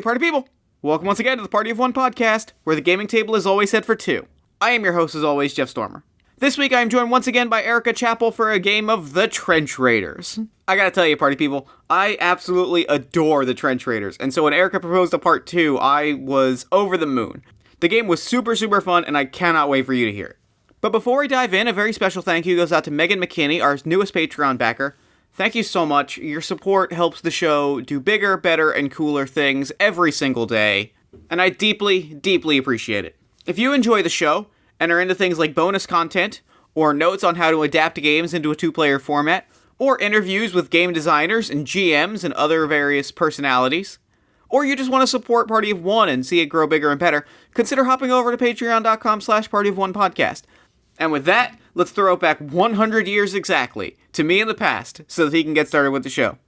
party people! Welcome once again to the Party of One podcast, where the gaming table is always set for two. I am your host, as always, Jeff Stormer. This week I am joined once again by Erika Chappell for a game of the Trench Raiders. I gotta tell you, party people, I absolutely adore the Trench Raiders, and so when Erika proposed a part 2, I was over the moon. The game was super fun, and I cannot wait for you to hear it. But before we dive in, a very special thank you goes out to Megan McKinney, our newest Patreon backer. Thank you so much. Your support helps the show do bigger, better, and cooler things every single day, and I deeply appreciate it. If you enjoy the show, and are into things like bonus content, or notes on how to adapt games into a two-player format, or interviews with game designers and GMs and other various personalities, or you just want to support Party of One and see it grow bigger and better, consider hopping over to patreon.com/partyofonepodcast. And with that, let's throw it back 100 years exactly to me in the past so that he can get started with the show.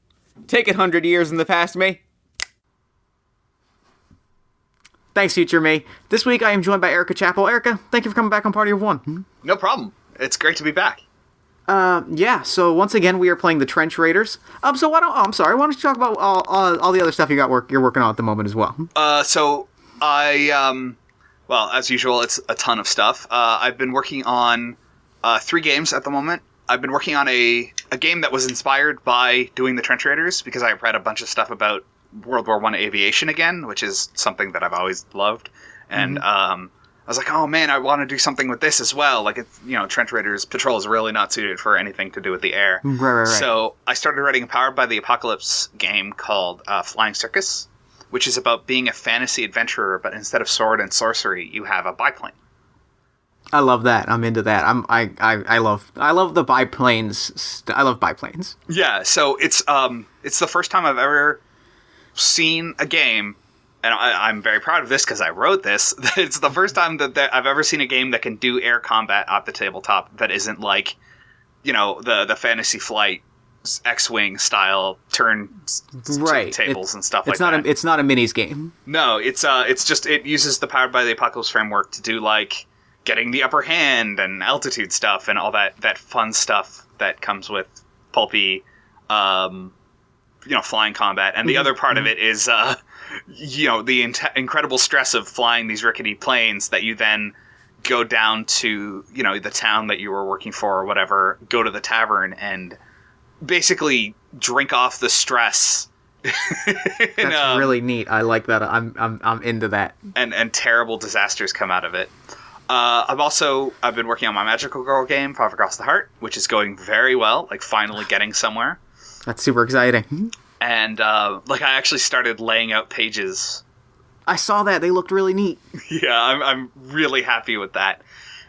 Take it 100 years in the past, me. Thanks, future me. This week I am joined by Erika Chappell. Erika, thank you for coming back on Party of One. No problem. It's great to be back. So once again we are playing the Trench Raiders. Why don't you talk about all the other stuff you're working on at the moment as well? Well, as usual, it's a ton of stuff. I've been working on 3 games at the moment. I've been working on a game that was inspired by doing the Trench Raiders because I read a bunch of stuff about World War I aviation again, which is something that I've always loved. And I was like, oh man, I want to do something with this as well. Like, Trench Raiders Patrol is really not suited for anything to do with the air. Right. So I started writing a Powered by the Apocalypse game called Flying Circus, which is about being a fantasy adventurer, but instead of sword and sorcery, you have a biplane. I love that. I'm into that. I love the biplanes. I love biplanes. Yeah. So it's the first time I've ever seen a game, and I'm very proud of this because I wrote this. It's the first time that I've ever seen a game that can do air combat at the tabletop that isn't like, the Fantasy Flight X-Wing style turn tables and stuff like that. It's not a minis game. No, it uses the Powered by the Apocalypse framework to do like getting the upper hand and altitude stuff and all that fun stuff that comes with pulpy, flying combat. And the other part of it is, the incredible stress of flying these rickety planes that you then go down to, the town that you were working for or whatever, go to the tavern and basically drink off the stress. That's really neat. I like that. I'm into that. And terrible disasters come out of it. I've been working on my Magical Girl game, Five Across the Heart, which is going very well, like finally getting somewhere. That's super exciting. And I actually started laying out pages. I saw that. They looked really neat. Yeah, I'm really happy with that.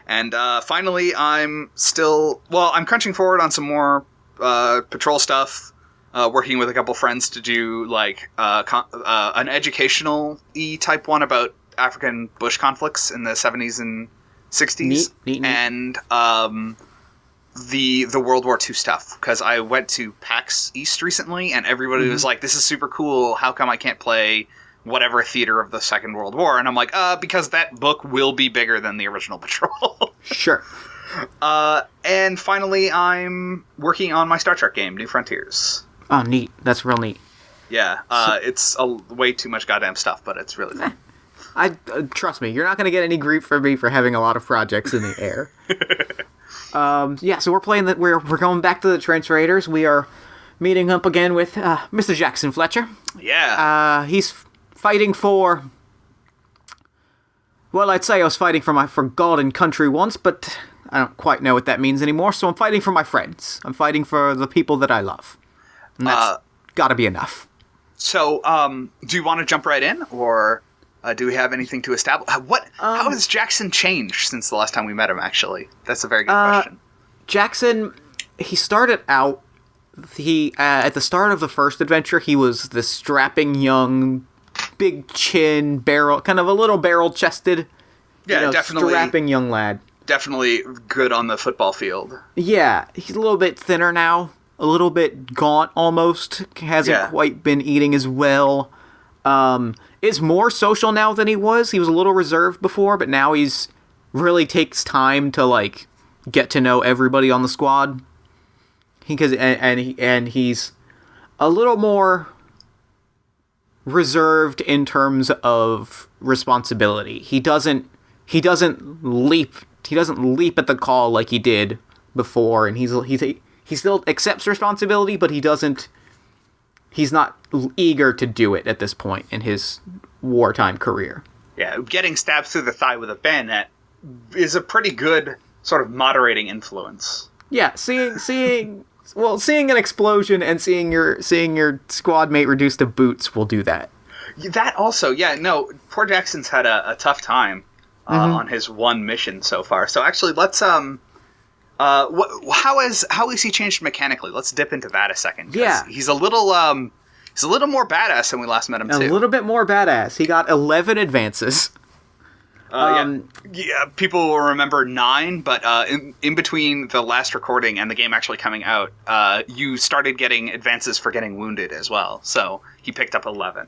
And finally, I'm crunching forward on some more patrol stuff, working with a couple friends to do an educational-y type one about African bush conflicts in the 70s and 60s. Neat. And the World War II stuff, because I went to PAX East recently and everybody was like, this is super cool, how come I can't play whatever theater of the Second World War? And I'm like, because that book will be bigger than the original Patrol. Sure. And finally, I'm working on my Star Trek game, New Frontiers. Oh, neat. That's real neat. Yeah, it's way too much goddamn stuff, but it's really fun. Trust me, you're not going to get any grief from me for having a lot of projects in the air. So we're playing we're going back to the Trench Raiders. We are meeting up again with Mr. Jackson Fletcher. Yeah. He's fighting for... Well, I'd say I was fighting for God and country once, but I don't quite know what that means anymore, so I'm fighting for my friends. I'm fighting for the people that I love. And that's gotta be enough. So, do you want to jump right in, or do we have anything to establish? How has Jackson changed since the last time we met him, actually? That's a very good question. Jackson, he started out... at the start of the first adventure, he was this strapping young... big chin, kind of a little barrel-chested, definitely strapping young lad. Definitely good on the football field. Yeah, he's a little bit thinner now, a little bit gaunt almost, hasn't quite been eating as well. Is more social now than he was. He was a little reserved before, but now he's really takes time to get to know everybody on the squad. He's a little more reserved in terms of responsibility. He doesn't leap at the call like he did before, and he still accepts responsibility, but he's not eager to do it at this point in his wartime career. Yeah, getting stabbed through the thigh with a bayonet is a pretty good sort of moderating influence. Yeah, seeing an explosion and seeing your squad mate reduced to boots will do that. That also, yeah, no, poor Jackson's had a tough time on his one mission so far. So actually, let's how has he changed mechanically? Let's dip into that a second. Yeah, he's a little more badass than we last met him. A little bit more badass. He got 11 advances. Yeah, people will remember 9, but in between the last recording and the game actually coming out, you started getting advances for getting wounded as well. So he picked up 11.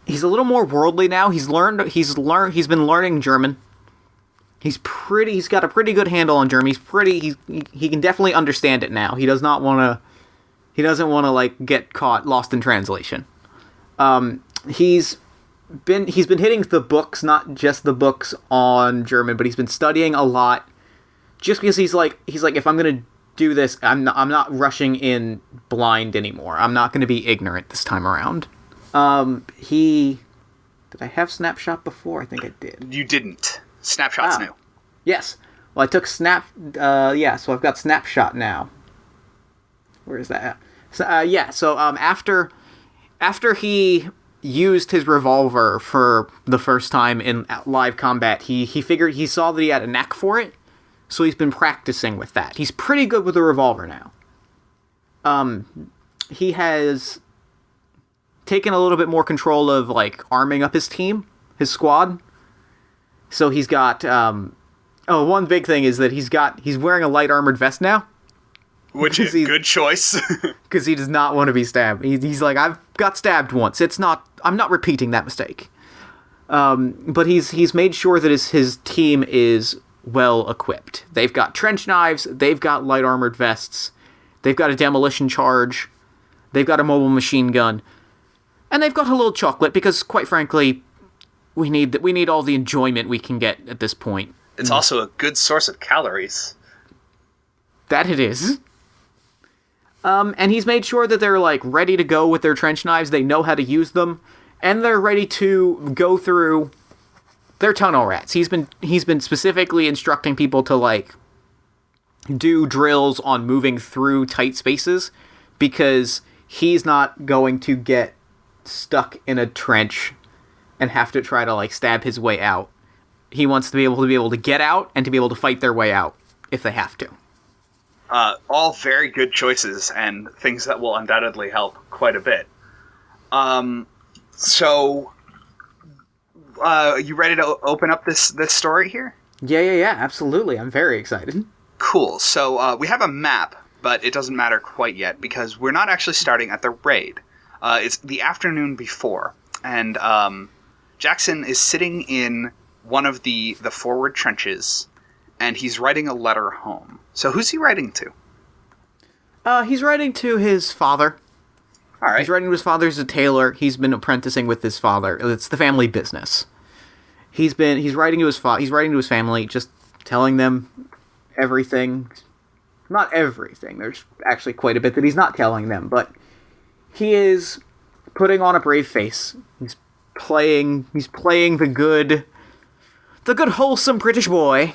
He's a little more worldly now. He's been learning German. He's got a pretty good handle on German. He can definitely understand it now. He doesn't want to like get caught lost in translation. He's been hitting the books, not just the books on German, but he's been studying a lot. Just because he's like, if I'm gonna do this, I'm not rushing in blind anymore. I'm not gonna be ignorant this time around. Did I have Snapshot before? I think I did. You didn't. Snapshot's new. Yes. Well, I took so I've got Snapshot now. Where is that? So after he used his revolver for the first time in live combat, he saw that he had a knack for it, so he's been practicing with that. He's pretty good with the revolver now. He has taken a little bit more control of, like, arming up his team, his squad. So he's got, one big thing is that he's wearing a light armored vest now. Which is a good choice. Because he does not want to be stabbed. He's like, I've got stabbed once. I'm not repeating that mistake. But he's made sure that his team is well equipped. They've got trench knives, they've got light armored vests, they've got a demolition charge, they've got a mobile machine gun, and they've got a little chocolate because, quite frankly, we need all the enjoyment we can get at this point. It's also a good source of calories. That it is. And he's made sure that they're, like, ready to go with their trench knives. They know how to use them, and they're ready to go through their tunnel rats. He's been specifically instructing people to, like, do drills on moving through tight spaces, because he's not going to get stuck in a trench and have to try to, like, stab his way out. He wants to be able to get out and to be able to fight their way out if they have to. All very good choices and things that will undoubtedly help quite a bit. So, you ready to open up this story here? Yeah, absolutely. I'm very excited. Cool. So, we have a map, but it doesn't matter quite yet because we're not actually starting at the raid. It's the afternoon before, and Jackson is sitting in one of the forward trenches, and he's writing a letter home. So who's he writing to? He's writing to his father. All right. He's writing to his father as a tailor. He's been apprenticing with his father. It's the family business. He's writing to his He's writing to his family, just telling them everything. Not everything. There's actually quite a bit that he's not telling them, but he is putting on a brave face. He's playing the good wholesome British boy.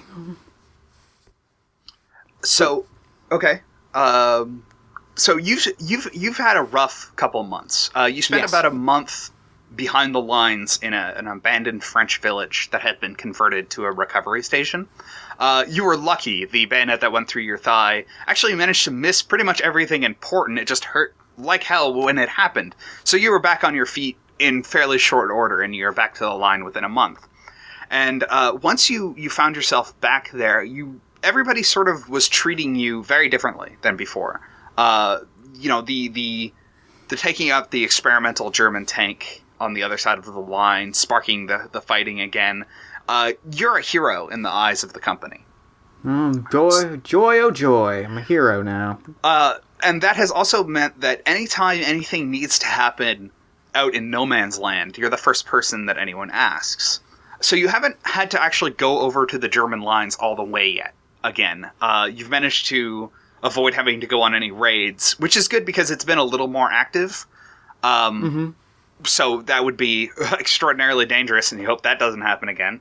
So, okay. So you've had a rough couple months. You spent about a month behind the lines in an abandoned French village that had been converted to a recovery station. You were lucky. The bayonet that went through your thigh actually managed to miss pretty much everything important. It just hurt like hell when it happened. So you were back on your feet in fairly short order, and you're back to the line within a month. And once you found yourself back there, everybody sort of was treating you very differently than before. The taking out the experimental German tank on the other side of the line, sparking the fighting again. You're a hero in the eyes of the company. Joy, oh joy. I'm a hero now. And that has also meant that anytime anything needs to happen out in no man's land, you're the first person that anyone asks. So you haven't had to actually go over to the German lines all the way yet. Again, you've managed to avoid having to go on any raids, which is good because it's been a little more active. So that would be extraordinarily dangerous, and you hope that doesn't happen again.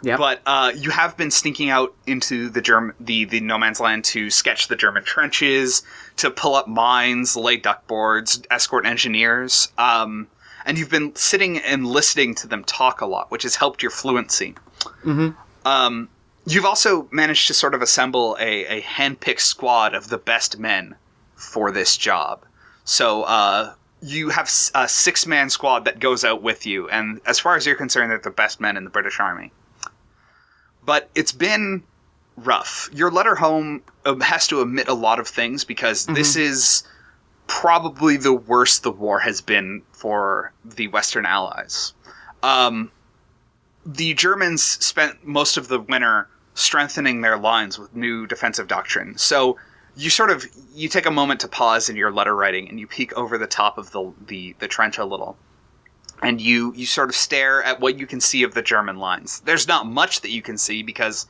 Yep. But you have been sneaking out into the no man's land to sketch the German trenches, to pull up mines, lay duck boards, escort engineers. And you've been sitting and listening to them talk a lot, which has helped your fluency. You've also managed to sort of assemble a hand-picked squad of the best men for this job. So you have a 6-man squad that goes out with you, and as far as you're concerned, they're the best men in the British Army. But it's been rough. Your letter home has to omit a lot of things because this is probably the worst the war has been for the Western Allies. The Germans spent most of the winter strengthening their lines with new defensive doctrine. So you take a moment to pause in your letter writing and you peek over the top of the trench a little. And you sort of stare at what you can see of the German lines. There's not much that you can see because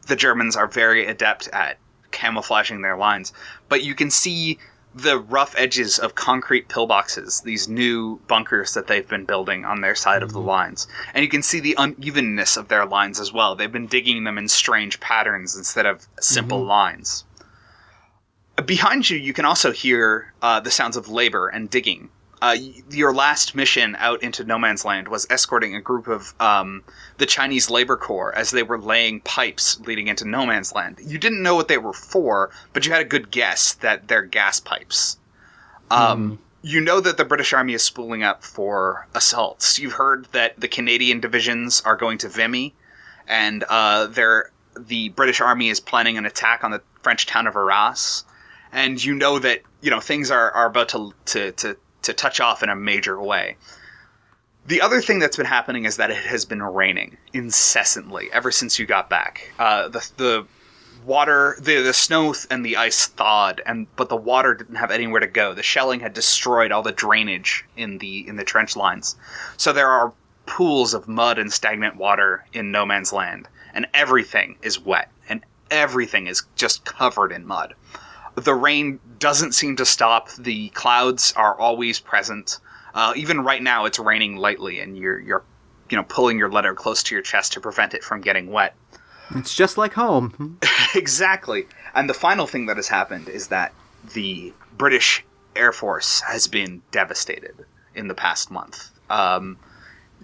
the Germans are very adept at camouflaging their lines. But you can see the rough edges of concrete pillboxes, these new bunkers that they've been building on their side of the lines. And you can see the unevenness of their lines as well. They've been digging them in strange patterns instead of simple lines. Behind you, you can also hear the sounds of labor and digging. Your last mission out into no man's land was escorting a group of the Chinese Labor Corps as they were laying pipes leading into no man's land. You didn't know what they were for, but you had a good guess that they're gas pipes. You know that the British Army is spooling up for assaults. You've heard that the Canadian divisions are going to Vimy, and the British Army is planning an attack on the French town of Arras. And you know that things are about to touch off in a major way. The other thing that's been happening is that it has been raining incessantly ever since you got back. The water, the snow and the ice thawed, but the water didn't have anywhere to go. The shelling had destroyed all the drainage in the trench lines. So there are pools of mud and stagnant water in no man's land, and everything is wet, and everything is just covered in mud. The rain doesn't seem to stop. The clouds are always present. Even right now, it's raining lightly, and you're pulling your letter close to your chest to prevent it from getting wet. It's just like home. Exactly. And the final thing that has happened is that the British Air Force has been devastated in the past month.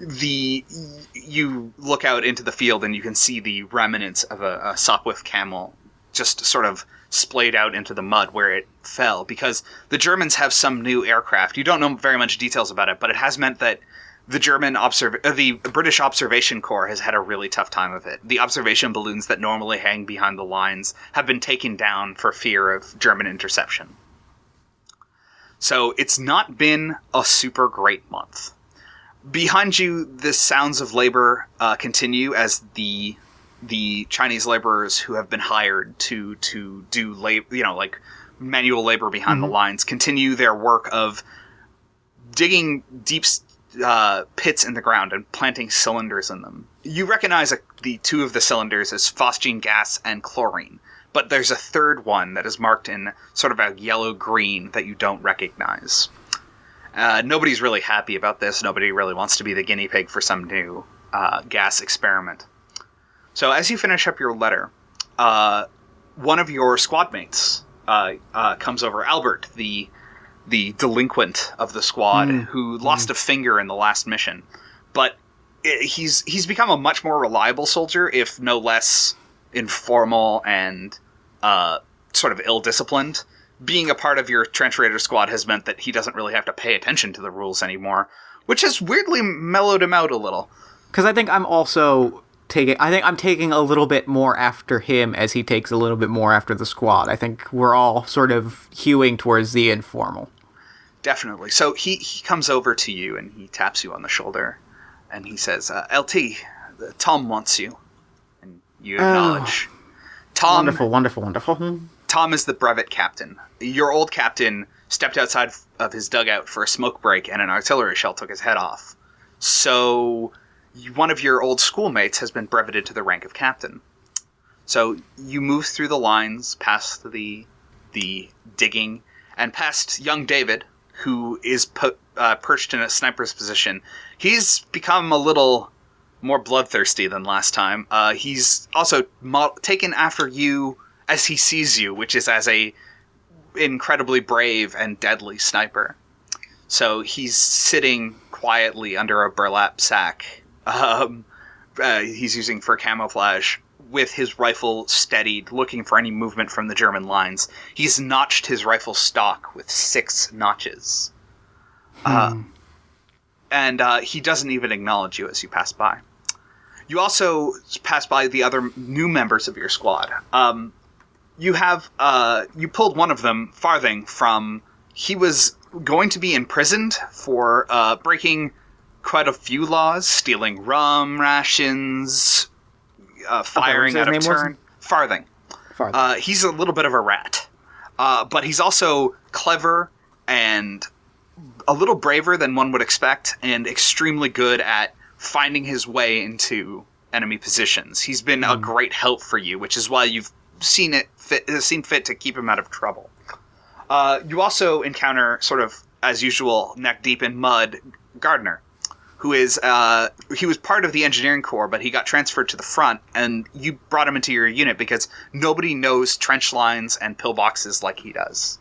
You look out into the field, and you can see the remnants of a Sopwith camel just sort of splayed out into the mud where it fell, because the Germans have some new aircraft. You don't know very much details about it, but it has meant that the British Observation Corps has had a really tough time of it. The observation balloons that normally hang behind the lines have been taken down for fear of German interception. So it's not been a super great month. Behind you, the sounds of labor continue as the Chinese laborers who have been hired to do labor, manual labor behind the lines, continue their work of digging deep pits in the ground and planting cylinders in them. You recognize the two of the cylinders as phosgene gas and chlorine, but there's a third one that is marked in sort of a yellow-green that you don't recognize. Nobody's really happy about this. Nobody really wants to be the guinea pig for some new gas experiment. So as you finish up your letter, one of your squad mates comes over, Albert, the delinquent of the squad, who lost a finger in the last mission. But he's become a much more reliable soldier, if no less informal and sort of ill-disciplined. Being a part of your trench raider squad has meant that he doesn't really have to pay attention to the rules anymore, which has weirdly mellowed him out a little. Because I think I'm taking a little bit more after him as he takes a little bit more after the squad. I think we're all sort of hewing towards the informal. Definitely. So he comes over to you and he taps you on the shoulder and he says, LT, Tom wants you. And you acknowledge. Tom, wonderful. Tom is the brevet captain. Your old captain stepped outside of his dugout for a smoke break, and an artillery shell took his head off. So one of your old schoolmates has been breveted to the rank of captain. So you move through the lines, past the digging, and past young David, who is perched in a sniper's position. He's become a little more bloodthirsty than last time. He's also taken after you as he sees you, which is as a incredibly brave and deadly sniper. So he's sitting quietly under a burlap sack. He's using for camouflage, with his rifle steadied, looking for any movement from the German lines. He's notched his rifle stock with 6 notches. And he doesn't even acknowledge you as you pass by. You also pass by the other new members of your squad. You pulled one of them, Farthing, from... He was going to be imprisoned for breaking quite a few laws, stealing rum rations, firing out of turn. Farthing. He's a little bit of a rat. But he's also clever and a little braver than one would expect, and extremely good at finding his way into enemy positions. He's been a great help for you, which is why you've seen fit to keep him out of trouble. You also encounter, sort of as usual, neck deep in mud, Gardner, who is he was part of the engineering corps, but he got transferred to the front, and you brought him into your unit because nobody knows trench lines and pillboxes like he does.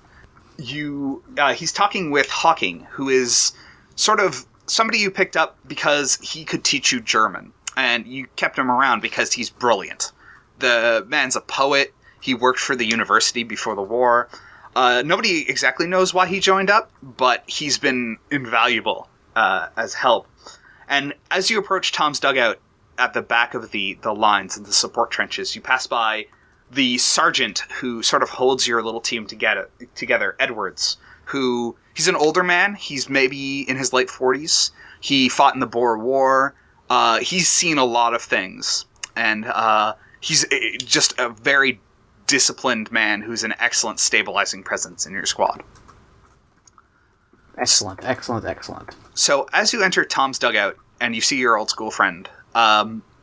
He's talking with Hawking, who is sort of somebody you picked up because he could teach you German, and you kept him around because he's brilliant. The man's a poet. He worked for the university before the war. Nobody exactly knows why he joined up, but he's been invaluable as help. And as you approach Tom's dugout at the back of the lines and the support trenches, you pass by the sergeant who sort of holds your little team together, Edwards, who... He's an older man. He's maybe in his late 40s. He fought in the Boer War. He's seen a lot of things. And he's just a very disciplined man who's an excellent stabilizing presence in your squad. Excellent, excellent, excellent. So as you enter Tom's dugout and you see your old school friend,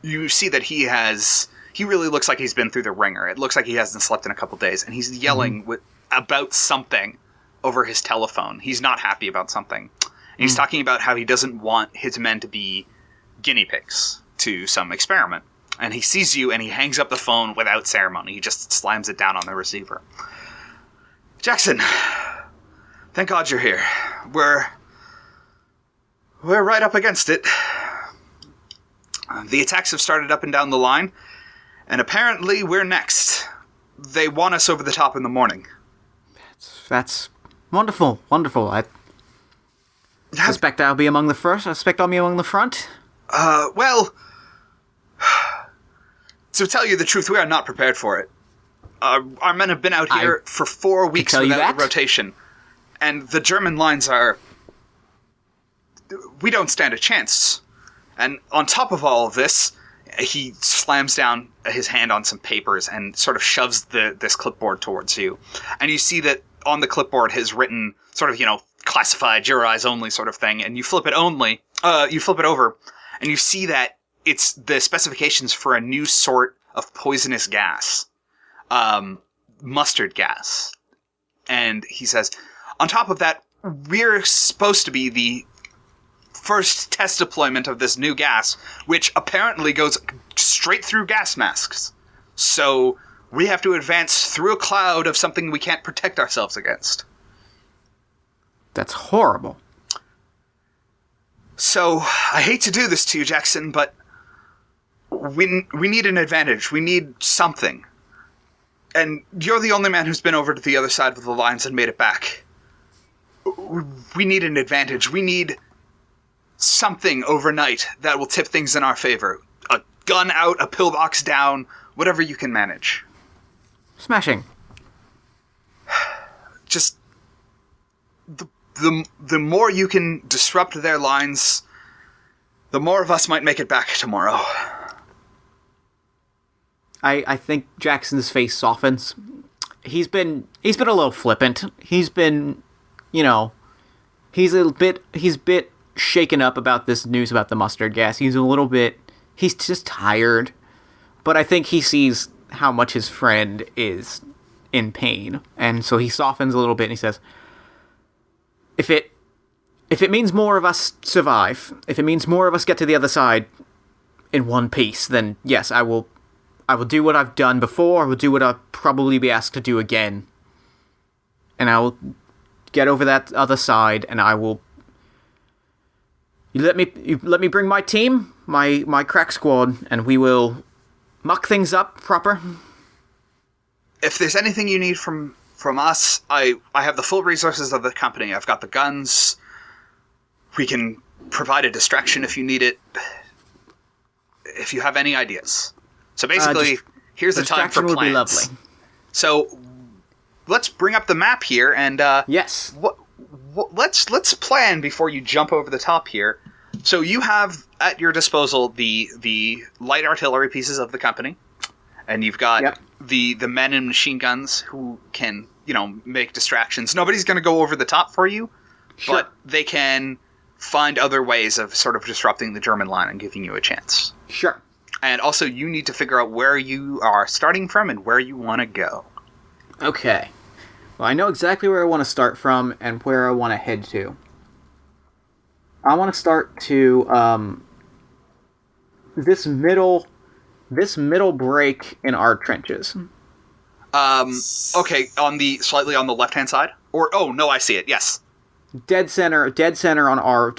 you see that he really looks like he's been through the ringer. It looks like he hasn't slept in a couple days, and he's yelling about something over his telephone. He's not happy about something. And he's talking about how he doesn't want his men to be guinea pigs to some experiment. And he sees you, and he hangs up the phone without ceremony. He just slams it down on the receiver. Jackson, thank God you're here. We're right up against it. The attacks have started up and down the line, and apparently we're next. They want us over the top in the morning. That's wonderful, wonderful. I suspect I'll be among the first. I suspect I'll be among the front. Well, to tell you the truth, we are not prepared for it. Our men have been out here for 4 weeks without rotation, and the German lines are... We don't stand a chance. And on top of all of this, he slams down his hand on some papers and sort of shoves this clipboard towards you. And you see that on the clipboard has written sort of, classified, your eyes only sort of thing. And you flip it over, and you see that it's the specifications for a new sort of poisonous gas. Mustard gas. And he says, on top of that, we're supposed to be the first test deployment of this new gas, which apparently goes straight through gas masks. So we have to advance through a cloud of something we can't protect ourselves against. That's horrible. So, I hate to do this to you, Jackson, but we need an advantage. We need something. And you're the only man who's been over to the other side of the lines and made it back. We need an advantage. We need something overnight that will tip things in our favor. A gun out, a pillbox down, whatever you can manage. Smashing. Just the more you can disrupt their lines, the more of us might make it back tomorrow. I think Jackson's face softens. He's been a little flippant. He's been he's a bit shaken up about this news about the mustard gas. He's just tired. But I think he sees how much his friend is in pain. And so he softens a little bit and he says, If it means more of us survive, if it means more of us get to the other side in one piece, then yes, I will do what I've done before. I will do what I'll probably be asked to do again. And I will get over that other side, and I will... You let me bring my team, my crack squad, and we will muck things up proper. If there's anything you need from us, I have the full resources of the company. I've got the guns. We can provide a distraction if you need it. If you have any ideas. So basically, here's the time for plans. Would be lovely. So let's bring up the map here, and yes, let's plan before you jump over the top here. So you have at your disposal the light artillery pieces of the company, and you've got the men in machine guns who can make distractions. Nobody's going to go over the top for you, but they can find other ways of sort of disrupting the German line and giving you a chance. Sure. And also, you need to figure out where you are starting from and where you want to go. Okay. Well, I know exactly where I want to start from and where I want to head to. I want to start to this middle break in our trenches. Okay, slightly on the left-hand side? No, I see it. Yes. Dead center on our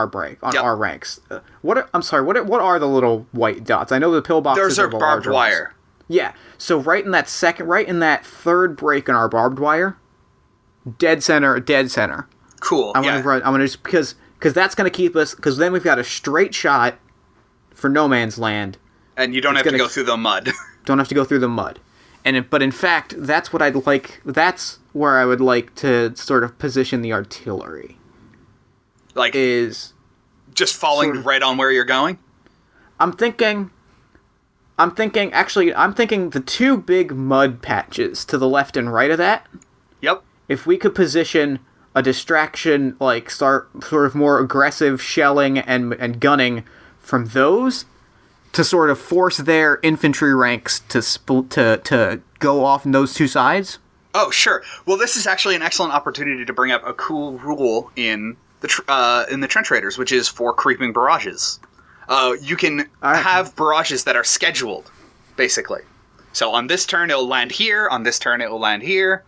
break on our ranks. What are the little white dots? I know the pillboxes. Those are barbed wire. Yeah. So right in that third break in our barbed wire, dead center. Cool. I'm gonna just because that's gonna keep us, because then we've got a straight shot for no man's land, and you don't have to go through the mud. Don't have to go through the mud. But in fact, that's what I'd like. That's where I would like to sort of position the artillery. Like, is just falling right on where you're going? I'm thinking the two big mud patches to the left and right of that. Yep. If we could position a distraction, like start sort of more aggressive shelling and gunning from those, to sort of force their infantry ranks to go off in those two sides. Oh, sure. Well, this is actually an excellent opportunity to bring up a cool rule in the trench raiders, which is for creeping barrages. You can have barrages that are scheduled, basically. So on this turn it'll land here. On this turn it will land here.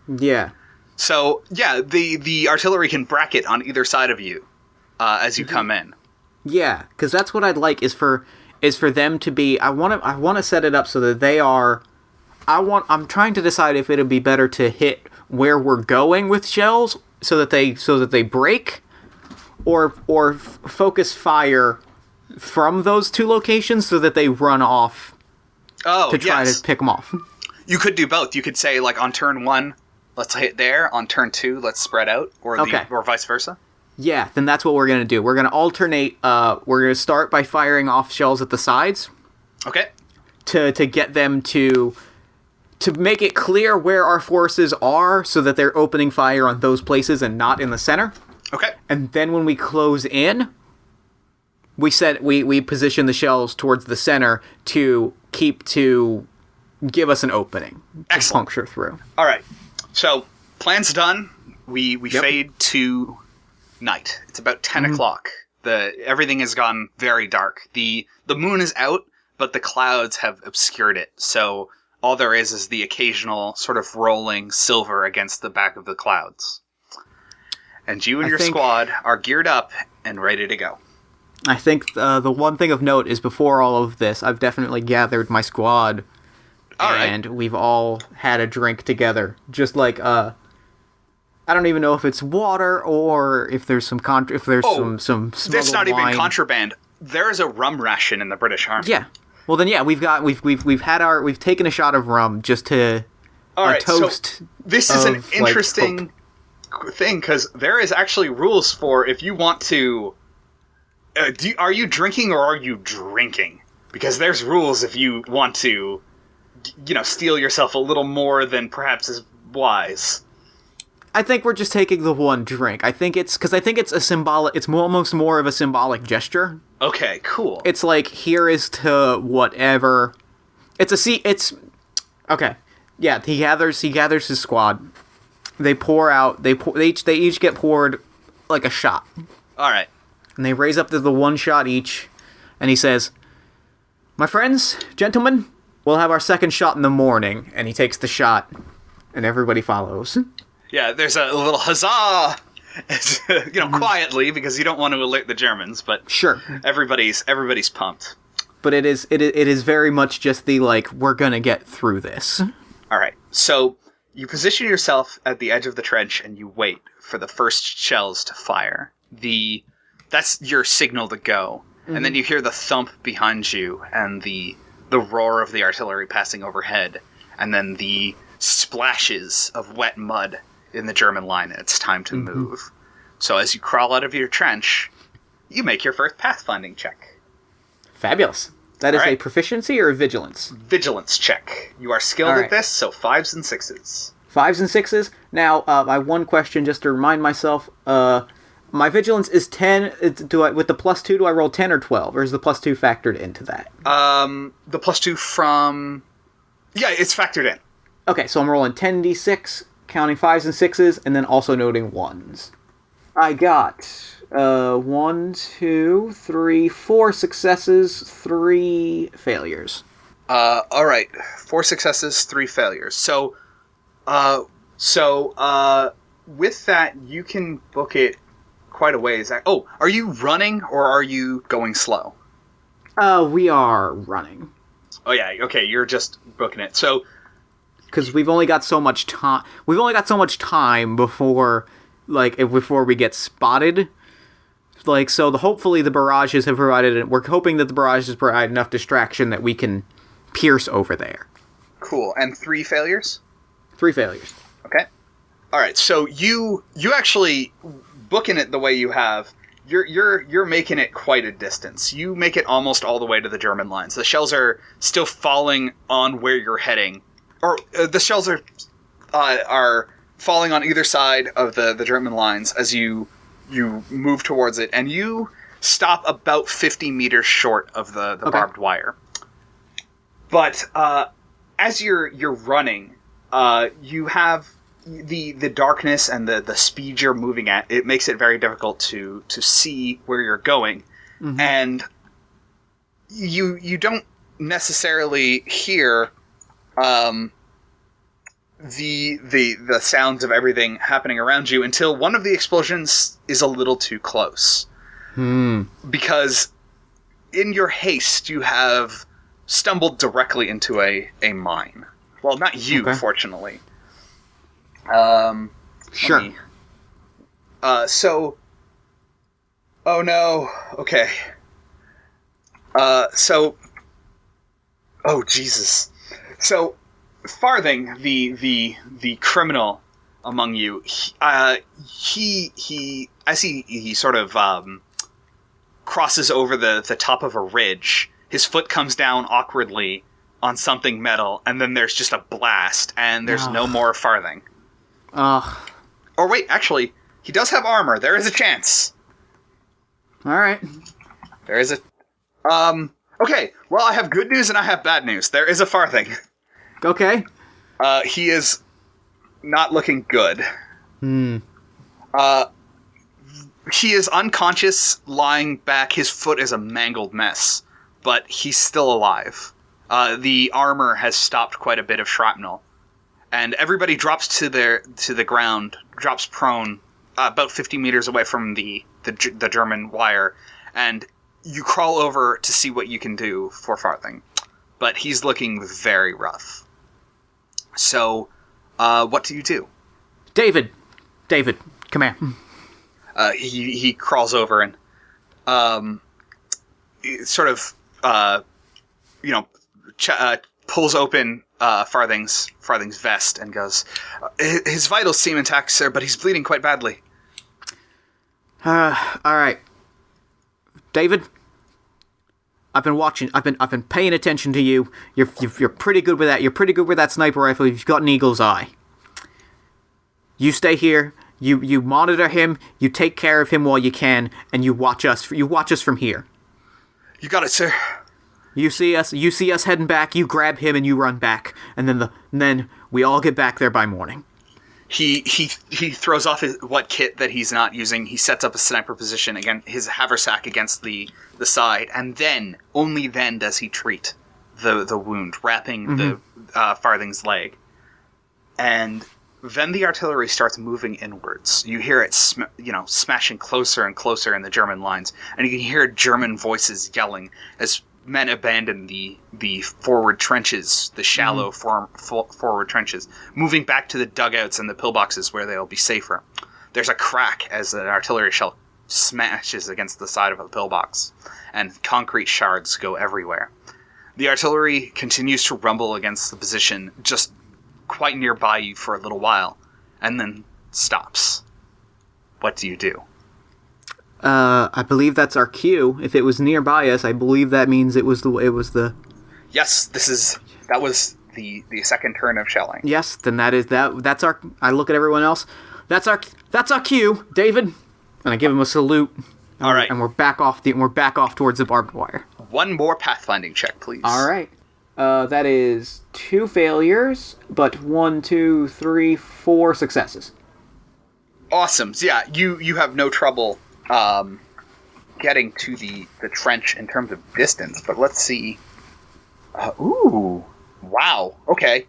Yeah. So yeah, the artillery can bracket on either side of you as you come in. Yeah, because that's what I'd like is for them to be. I want to set it up so that they are. I'm trying to decide if it'd be better to hit where we're going with shells so that they break, or focus fire from those two locations so that they run off. Oh, to try to pick them off. You could do both. You could say, like, on turn 1, let's hit there. On turn 2, let's spread out, or vice versa. Yeah, then that's what we're gonna do. We're gonna alternate. We're gonna start by firing off shells at the sides. Okay. To get them to make it clear where our forces are, so that they're opening fire on those places and not in the center. Okay. And then when we close in, we position the shells towards the center to give us an opening. Excellent. To puncture through. All right. So plan's done. We fade to night. It's about 10 o'clock. Everything has gone very dark. The moon is out, but the clouds have obscured it. So all there is the occasional sort of rolling silver against the back of the clouds. And you and your squad are geared up and ready to go. I think the one thing of note is before all of this, I've definitely gathered my squad. And we've all had a drink together. Just like, I don't even know if it's water or if there's some some smuggled that's not wine. Even contraband. There is a rum ration in the British Army. Yeah. Well then, yeah, we've taken a shot of rum just to toast. So this is an interesting thing because there is actually rules for if you want to. Are you drinking or are you drinking? Because there's rules if you want to, steel yourself a little more than perhaps is wise. I think we're just taking the one drink. I think it's a symbolic. It's almost more of a symbolic gesture. Okay, cool. It's like, here is to whatever. It's okay. Yeah, he gathers his squad. They pour out. They each get poured like a shot. All right. And they raise up to the one shot each, and he says, "My friends, gentlemen, we'll have our second shot in the morning." And he takes the shot, and everybody follows. Yeah, there's a little huzzah, quietly, because you don't want to alert the Germans, but sure, everybody's pumped. But it is very much just the, like, we're gonna get through this. All right, so you position yourself at the edge of the trench and you wait for the first shells to fire. That's your signal to go. Mm-hmm. And then you hear the thump behind you and the roar of the artillery passing overhead, and then the splashes of wet mud in the German line. It's time to move. So as you crawl out of your trench, you make your first pathfinding check. Fabulous. That is right. A proficiency or a vigilance? Vigilance check. You are skilled at this, so 5s and 6s. 5s and 6s? Now, my one question, just to remind myself, my vigilance is 10. With the +2, do I roll 10 or 12? Or is the +2 factored into that? The +2 from... Yeah, it's factored in. Okay, so I'm rolling 10d6, counting 5s and 6s, and then also noting 1s. I got 1, 2, 3, 4 successes, 3 failures. All right, 4 successes, 3 failures. So with that, you can book it quite a ways. Oh, are you running or are you going slow? We are running. Oh yeah, okay, you're just booking it. So, because we've only got so much time. We've only got so much time before we get spotted. Like, so hopefully the barrages have provided. We're hoping that the barrages provide enough distraction that we can pierce over there. Cool. And 3 failures? 3 failures. Okay. All right. So you actually booking it the way you have. You're making it quite a distance. You make it almost all the way to the German lines. The shells are still falling on where you're heading, or the shells are falling on either side of the German lines as you move towards it, and you stop about 50 meters short of the barbed wire. But as you're running, you have the darkness and the speed you're moving at. It makes it very difficult to see where you're going, and you don't necessarily hear the sounds of everything happening around you until one of the explosions is a little too close. Because in your haste, you have stumbled directly into a mine. Well, not you, fortunately. Sure. Oh no. Okay. Oh Jesus. So, Farthing, the criminal among you, he as he sort of crosses over the top of a ridge, his foot comes down awkwardly on something metal, and then there's just a blast, and there's no more Farthing. Or wait, actually, he does have armor. There is a chance. All right. There is a... Okay, well, I have good news and I have bad news. There is a Farthing. Okay. He is not looking good. He is unconscious, lying back. His foot is a mangled mess, but he's still alive. The armor has stopped quite a bit of shrapnel. And everybody drops to the ground, drops prone, about 50 meters away from the German wire, and you crawl over to see what you can do for Farthing. But he's looking very rough. So, what do you do? David, come here. He crawls over and sort of pulls open Farthing's vest and goes, "His vitals seem intact, sir, but he's bleeding quite badly." All right, David. I've been watching. I've been paying attention to you. You're pretty good with that. You're pretty good with that sniper rifle. You've got an eagle's eye. You stay here. You monitor him. You take care of him while you can, and you watch us. You watch us from here. You got it, sir. You see us heading back. You grab him and you run back, and then we all get back there by morning. He throws off what kit that he's not using. He sets up a sniper position again, his haversack against the side, and then only then does he treat the wound, wrapping the Farthing's leg. And then the artillery starts moving inwards. You hear it, smashing closer and closer in the German lines, and you can hear German voices yelling as men abandon the forward trenches, the shallow forward trenches, moving back to the dugouts and the pillboxes where they'll be safer. There's a crack as an artillery shell smashes against the side of a pillbox, and concrete shards go everywhere. The artillery continues to rumble against the position just quite nearby you for a little while, and then stops. What do you do? I believe that's our cue. If it was nearby us, I believe that means it was the. Yes, that was the second turn of shelling. Yes, then that's our. I look at everyone else. That's our cue, David, and I give him a salute. All right, and we're back off towards the barbed wire. One more pathfinding check, please. All right. That is 2 failures, but 1, 2, 3, 4 successes. Awesome. So yeah, you have no trouble getting to the trench in terms of distance, but let's see. Ooh. Wow. Okay.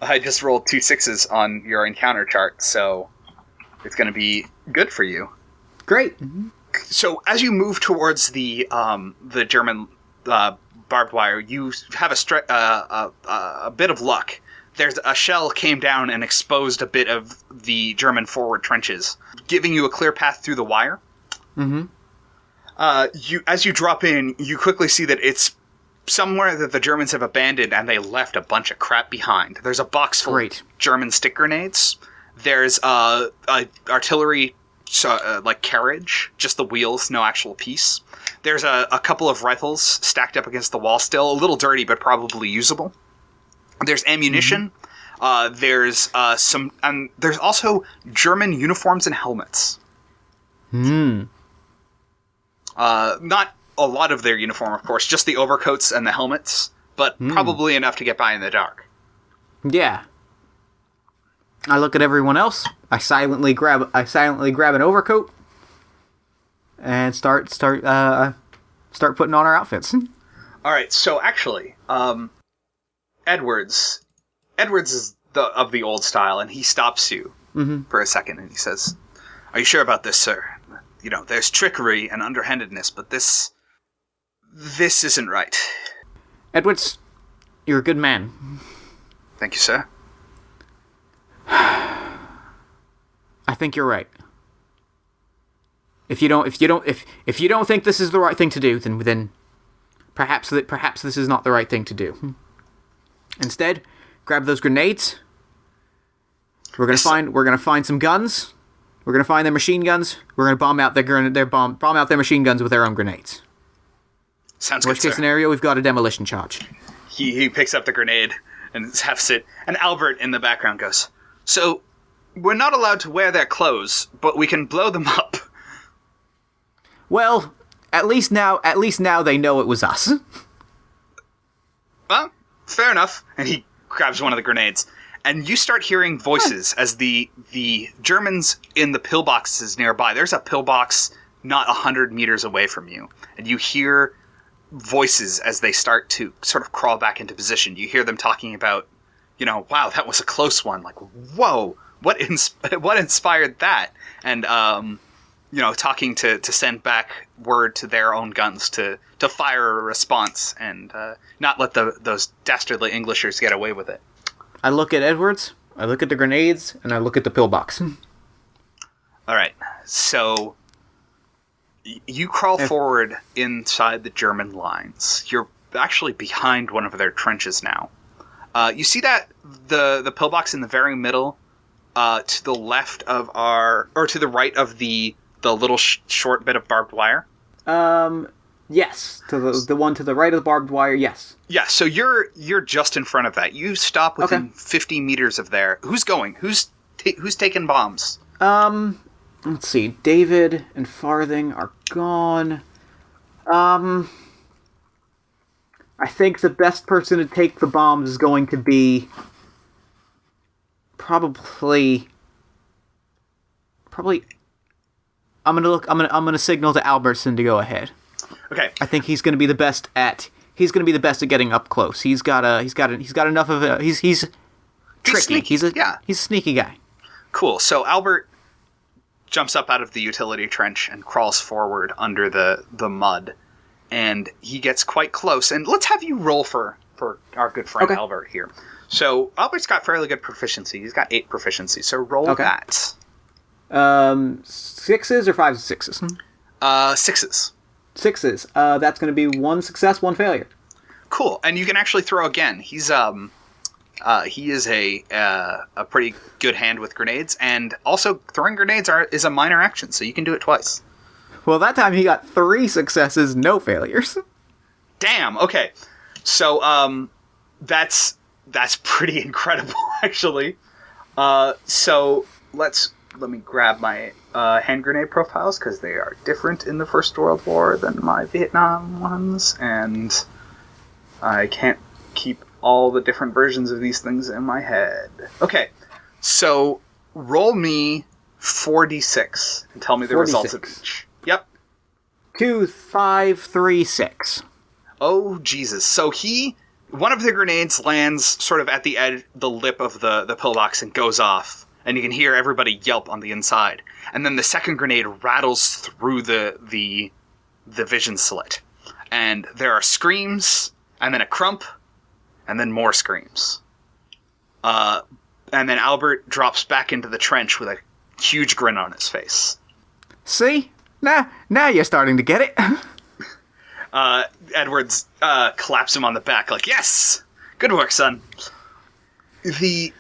I just rolled 2 6s on your encounter chart, so it's going to be good for you. Great. So as you move towards the German barbed wire, you have a bit of luck. There's a shell came down and exposed a bit of the German forward trenches, giving you a clear path through the wire. Mm-hmm. As you drop in, you quickly see that it's somewhere that the Germans have abandoned, and they left a bunch of crap behind. There's a box full of German stick grenades. There's a artillery carriage, just the wheels, no actual piece. There's a couple of rifles stacked up against the wall still, a little dirty but probably usable. There's ammunition. Mm-hmm. There's also German uniforms and helmets. Not a lot of their uniform, of course, just the overcoats and the helmets, but probably enough to get by in the dark. Yeah. I look at everyone else. I silently grab an overcoat and start putting on our outfits. All right. So actually, Edwards is of the old style, and he stops you for a second, and he says, "Are you sure about this, sir? There's trickery and underhandedness, but this isn't right." Edwards, you're a good man. Thank you, sir. I think you're right. If you don't think this is the right thing to do, then perhaps this is not the right thing to do. Instead, grab those grenades. We're gonna find some guns. We're gonna find their machine guns. We're gonna bomb out their machine guns with their own grenades. Sounds good, Worst case scenario, we've got a demolition charge. He picks up the grenade and hefts it, and Albert in the background goes, "So, we're not allowed to wear their clothes, but we can blow them up." Well, at least now they know it was us. Well, fair enough. And he grabs one of the grenades. And you start hearing voices as the Germans in the pillboxes nearby. There's a pillbox not 100 meters away from you. And you hear voices as they start to sort of crawl back into position. You hear them talking about, wow, that was a close one. Like, whoa, what inspired that? And, talking to send back word to their own guns to fire a response and not let those dastardly Englishers get away with it. I look at Edwards, I look at the grenades, and I look at the pillbox. All right, so you crawl forward inside the German lines. You're actually behind one of their trenches now. You see that the pillbox in the very middle, to the left of to the right of the little short bit of barbed wire? Yes, to the one to the right of the barbed wire. Yes. Yeah. So you're just in front of that. You stop within 50 meters of there. Who's going? Who's who's taking bombs? Let's see. David and Farthing are gone. I think the best person to take the bombs is going to be probably. I'm gonna signal to Albertson to go ahead. Okay. I think he's gonna be the best at getting up close. He's got enough of a. He's tricky. Sneaky. He's a sneaky guy. Cool. So Albert jumps up out of the utility trench and crawls forward under the mud, and he gets quite close. And let's have you roll for our good friend Albert here. So Albert's got fairly good proficiency. He's got 8 proficiency. So roll that. 6s or 5s and 6s? 6s. 6s. That's going to be 1 success, 1 failure. Cool. And you can actually throw again. He is a pretty good hand with grenades, and also throwing grenades is a minor action, so you can do it twice. Well, that time he got 3 successes, no failures. Damn. Okay. So that's pretty incredible, actually. So let me grab my hand grenade profiles, because they are different in the First World War than my Vietnam ones, and I can't keep all the different versions of these things in my head. Okay, so roll me 4d6 and tell me the results of each. Yep. 2, 5, 3, 6. Oh, Jesus. So one of the grenades lands sort of at the edge, the lip of the pillbox, and goes off. And you can hear everybody yelp on the inside. And then the second grenade rattles through the vision slit. And there are screams, and then a crump, and then more screams. And then Albert drops back into the trench with a huge grin on his face. See? Now you're starting to get it. Edwards claps him on the back like, yes! Good work, son. The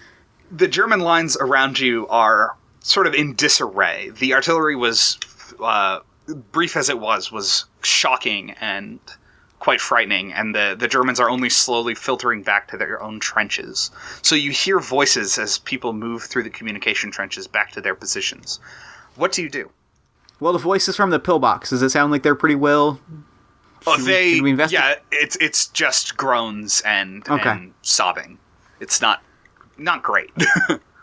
German lines around you are sort of in disarray. The artillery was, brief as it was shocking and quite frightening, and the Germans are only slowly filtering back to their own trenches. So you hear voices as people move through the communication trenches back to their positions. What do you do? Well, the voices from the pillbox, does it sound like they're pretty well... Should we investigate? Yeah, it's just groans and sobbing. It's not great.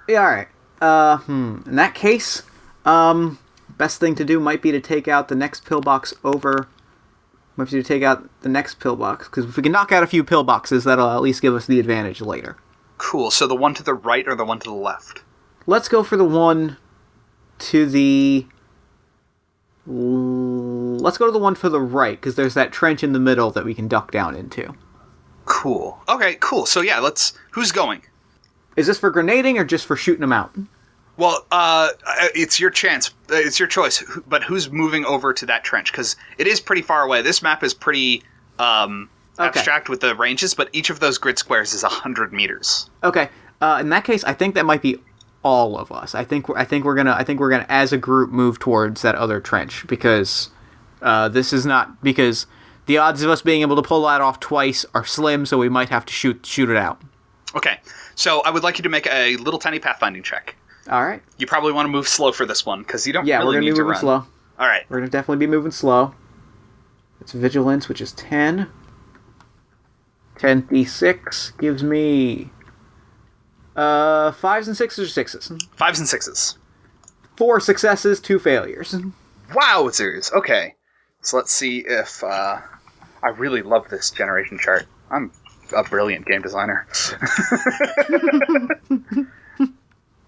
Yeah, alright. In that case, best thing to do might be to take out the next pillbox over... Might be to take out the next pillbox, because if we can knock out a few pillboxes, that'll at least give us the advantage later. Cool, so the one to the right or the one to the left? Let's go for the one to the... Let's go to the one to the right, because there's that trench in the middle that we can duck down into. Cool. Okay, cool. So yeah, who's going? Is this for grenading or just for shooting them out? Well, it's your chance. It's your choice. But who's moving over to that trench? Because it is pretty far away. This map is pretty abstract with the ranges, but each of those grid squares is 100 meters. Okay. In that case, I think that might be all of us. I think we're gonna as a group move towards that other trench, because this is not, because the odds of us being able to pull that off twice are slim, so we might have to shoot it out. Okay. So I would like you to make a little tiny pathfinding check. All right. You probably want to move slow for this one, because you don't we're really gonna need be to moving run. slow. All right. We're gonna definitely be moving slow. It's vigilance, which is 10. 10d6 gives me 5s and 6s or 6s? 5s and 6s. 4 successes, 2 failures. Wow, serious. Okay. So let's see if I really love this generation chart. I'm a brilliant game designer.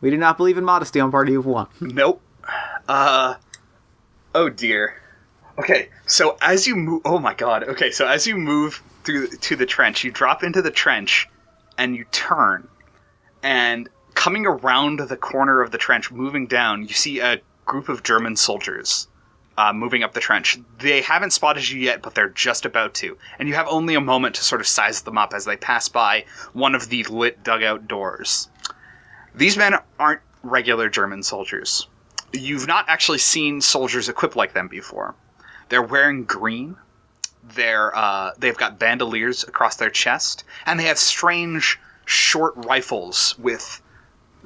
We do not believe in modesty on Party of One. Nope. Oh dear. Okay, so as you move... Oh my god. Okay, so as you move to the trench, you drop into the trench, and you turn. And coming around the corner of the trench, moving down, you see a group of German soldiers moving up the trench. They haven't spotted you yet, but they're just about to. And you have only a moment to sort of size them up as they pass by one of the lit dugout doors. These men aren't regular German soldiers. You've not actually seen soldiers equipped like them before. They're wearing green. They've got bandoliers across their chest, and they have strange short rifles with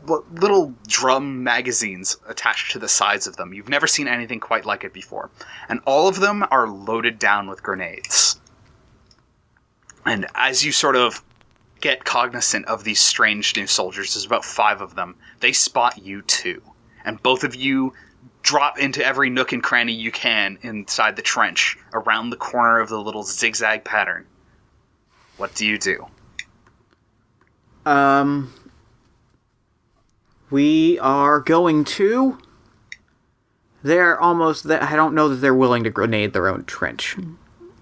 little drum magazines attached to the sides of them. You've never seen anything quite like it before. And all of them are loaded down with grenades. And as you sort of get cognizant of these strange new soldiers, there's about 5 of them, they spot you too. And both of you drop into every nook and cranny you can inside the trench, around the corner of the little zigzag pattern. What do you do? We are going to... They're almost... I don't know that they're willing to grenade their own trench.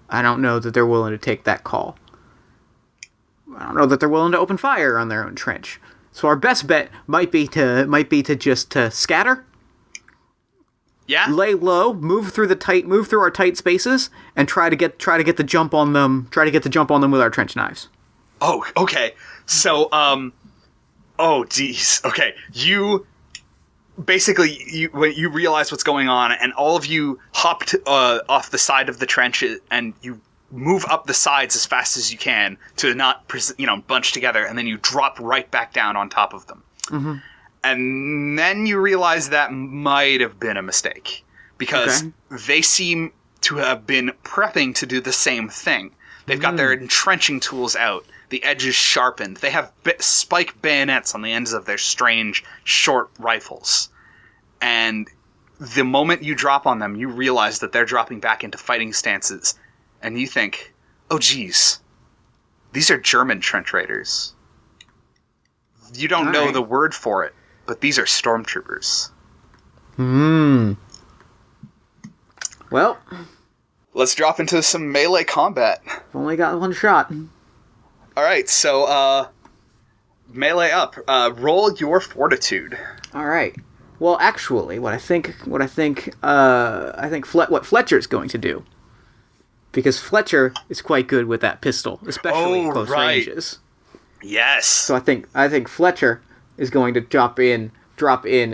I don't know that they're willing to take that call. I don't know that they're willing to open fire on their own trench. So our best bet might be to just scatter. Yeah. Lay low, move through our tight spaces, and try to get the jump on them. Try to get the jump on them with our trench knives. Oh, okay. So, oh, geez. Okay, when you realize what's going on, and all of you hopped off the side of the trench, and you move up the sides as fast as you can to not, bunch together, and then you drop right back down on top of them. Mm-hmm. And then you realize that might have been a mistake, because they seem to have been prepping to do the same thing. They've got their entrenching tools out, the edges sharpened. They have spike bayonets on the ends of their strange, short rifles. And the moment you drop on them, you realize that they're dropping back into fighting stances. And you think, oh geez, these are German trench raiders. You don't know the word for it, but these are stormtroopers. Well, let's drop into some melee combat. I've only got one shot. Alright, so, melee up. Roll your fortitude. Alright. Well, actually, what Fletcher's going to do. Because Fletcher is quite good with that pistol, especially close ranges. Yes. So I think Fletcher is going to drop in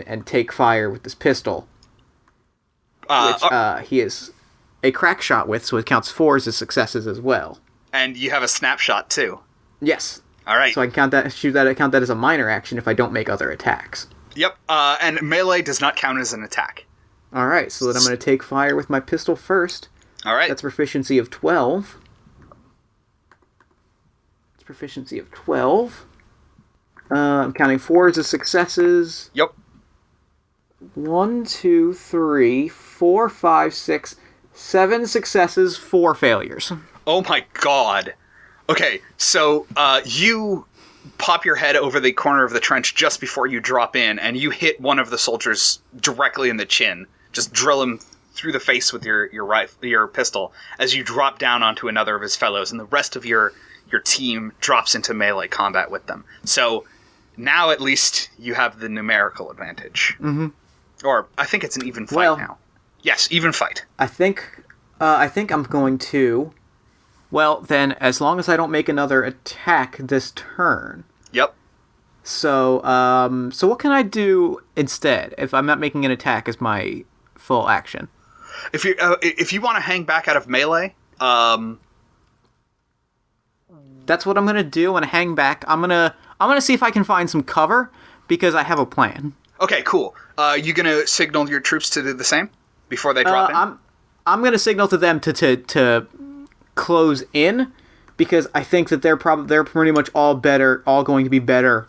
and take fire with this pistol, which he is a crack shot with, so it counts 4 as successes as well. And you have a snapshot too. Yes. All right. So I can count that as a minor action if I don't make other attacks. Yep. And melee does not count as an attack. All right. So then I'm going to take fire with my pistol first. All right. That's proficiency of 12. I'm counting 4 as successes. Yep. 1, 2, 3, 4, 5, 6, 7 successes, 4 failures. Oh my god. Okay, so you pop your head over the corner of the trench just before you drop in, and you hit one of the soldiers directly in the chin. Just drill him through the face with your pistol as you drop down onto another of his fellows, and the rest of your team drops into melee combat with them. So now at least you have the numerical advantage. Mm-hmm. Or I think it's an even fight now. Yes, even fight. I think I'm going to... Well, then, as long as I don't make another attack this turn. Yep. So what can I do instead if I'm not making an attack as my full action? If you want to hang back out of melee, that's what I'm gonna do. And hang back. I'm gonna see if I can find some cover because I have a plan. Okay, cool. You gonna signal your troops to do the same before they drop in? I'm gonna signal to them to close in because I think that they're pretty much all going to be better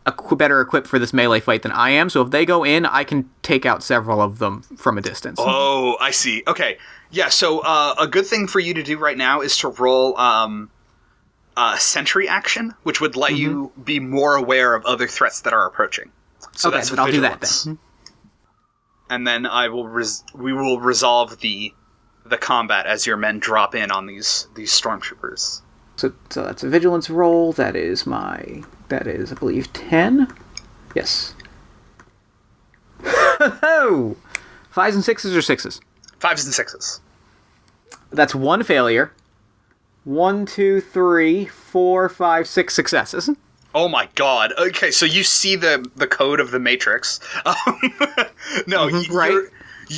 equipped for this melee fight than I am. So if they go in, I can take out several of them from a distance. Oh, I see. Okay, yeah. So a good thing for you to do right now is to roll sentry action, which would let you be more aware of other threats that are approaching. So okay, that's I'll do that then. And then we will resolve the combat as your men drop in on these stormtroopers. So that's a vigilance roll. That is I believe 10. Yes. 5s and 6s or 6s? 5s and 6s. That's 1 failure. 1, 2, 3, 4, 5, 6 successes. Oh my god. Okay, so you see the code of the Matrix. No, right.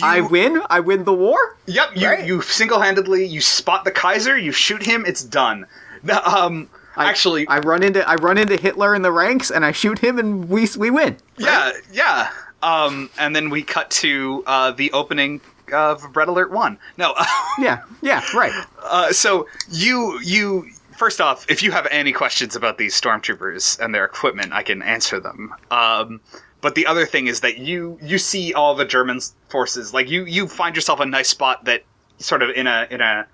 I win the war? Yep, you single-handedly, you spot the Kaiser, you shoot him, it's done. I run into Hitler in the ranks, and I shoot him, and we win. Right? Yeah. And then we cut to the opening of Red Alert 1. No. yeah, right. So you first off, if you have any questions about these stormtroopers and their equipment, I can answer them. But the other thing is that you see all the German forces. Like you find yourself a nice spot that sort of in a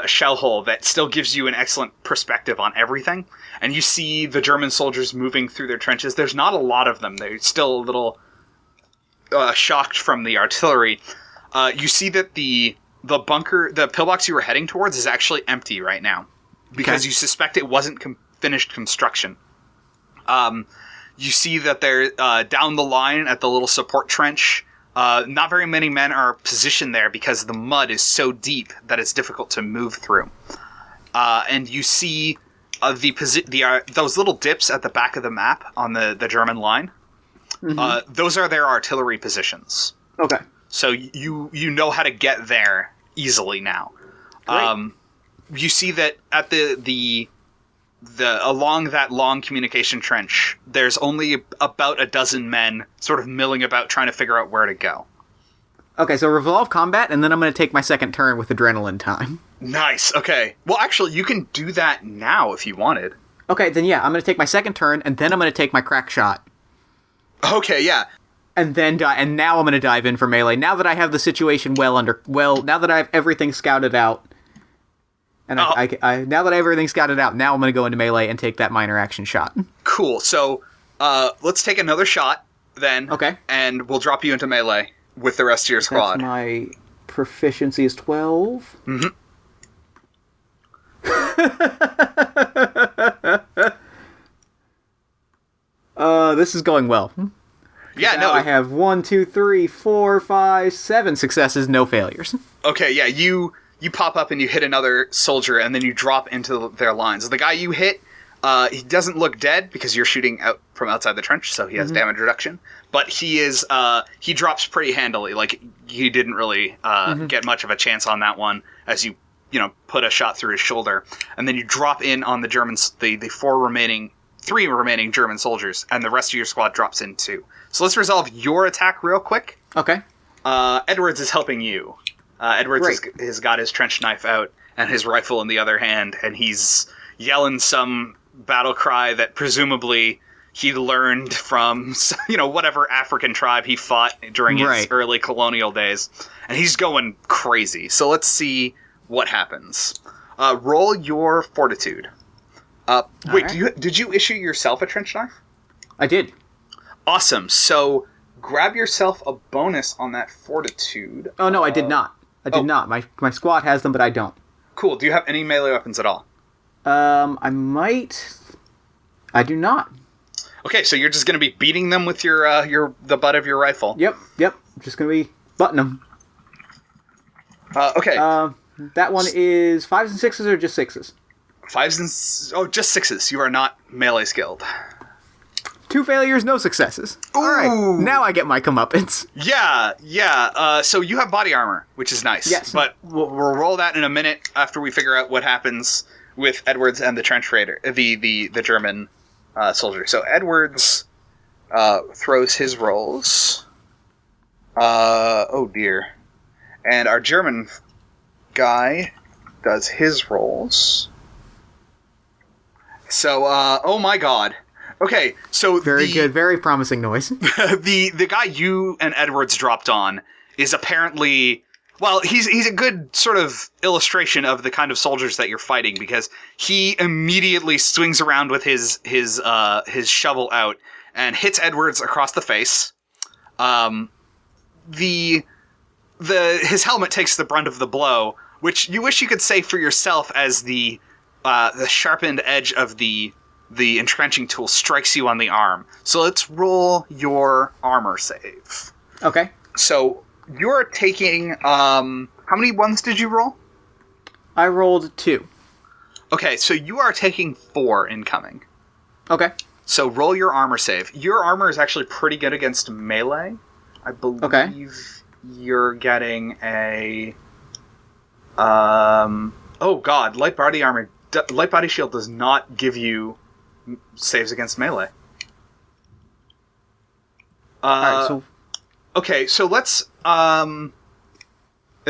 shell hole that still gives you an excellent perspective on everything. And you see the German soldiers moving through their trenches. There's not a lot of them. They're still a little shocked from the artillery. You see that the bunker, the pillbox you were heading towards, is actually empty right now because you suspect it wasn't finished construction. You see that they're down the line at the little support trench. Not very many men are positioned there because the mud is so deep that it's difficult to move through. And you see those little dips at the back of the map on the German line. Mm-hmm. Those are their artillery positions. Okay. So you know how to get there easily now. Great. You see that at the along that long communication trench, there's only about a dozen men sort of milling about trying to figure out where to go. Okay, so revolve combat, and then I'm going to take my second turn with adrenaline time. Nice. Okay. Well, actually, you can do that now if you wanted. Okay, then yeah, I'm going to take my second turn, and then I'm going to take my crack shot. Okay, yeah. And then and now I'm going to dive in for melee. Now that I have the situation now that I have everything scouted out, and now that I have everything scouted out, now I'm going to go into melee and take that minor action shot. Cool. So let's take another shot then. Okay. And we'll drop you into melee with the rest of your squad. That's my proficiency is 12. Mm-hmm. This is going well. Yeah, now I have 1, 2, 3, 4, 5, 7 successes, no failures. Okay, yeah, you pop up and you hit another soldier, and then you drop into their lines. The guy you hit, he doesn't look dead because you're shooting out from outside the trench, so he has damage reduction. But he drops pretty handily. Like, he didn't really get much of a chance on that one as you put a shot through his shoulder. And then you drop in on the Germans, the three remaining German soldiers, and the rest of your squad drops in too. So let's resolve your attack real quick. Okay. Edwards is helping you. Edwards has got his trench knife out and his rifle in the other hand, and he's yelling some battle cry that presumably he learned from, whatever African tribe he fought during his early colonial days. And he's going crazy. So let's see what happens. Roll your fortitude. Did you issue yourself a trench knife? I did. Awesome. So grab yourself a bonus on that fortitude. Oh, no, I did not. I did not. My squad has them, but I don't. Cool. Do you have any melee weapons at all? I might. I do not. Okay, so you're just going to be beating them with the butt of your rifle. Yep. I'm just going to be butting them. Okay. That one is 5s and 6s or just 6s? 5s and... just 6s. You are not melee skilled. 2 failures, no successes. All right, now I get my comeuppance. Yeah. So you have body armor, which is nice. Yes. But we'll roll that in a minute after we figure out what happens with Edwards and the trench raider, the German soldier. So Edwards throws his rolls. Oh dear. And our German guy does his rolls. So, oh my god. Okay, so very good, very promising noise. the guy you and Edwards dropped on is apparently, well, he's a good sort of illustration of the kind of soldiers that you're fighting, because he immediately swings around with his shovel out and hits Edwards across the face. His helmet takes the brunt of the blow, which you wish you could say for yourself as the sharpened edge of the entrenching tool strikes you on the arm. So let's roll your armor save. Okay. So you're taking, how many ones did you roll? I rolled 2. Okay, so you are taking 4 incoming. Okay. So roll your armor save. Your armor is actually pretty good against melee. I believe you're getting a... oh god, light body armor light body shield does not give you saves against melee. Alright, so... Okay, so let's... in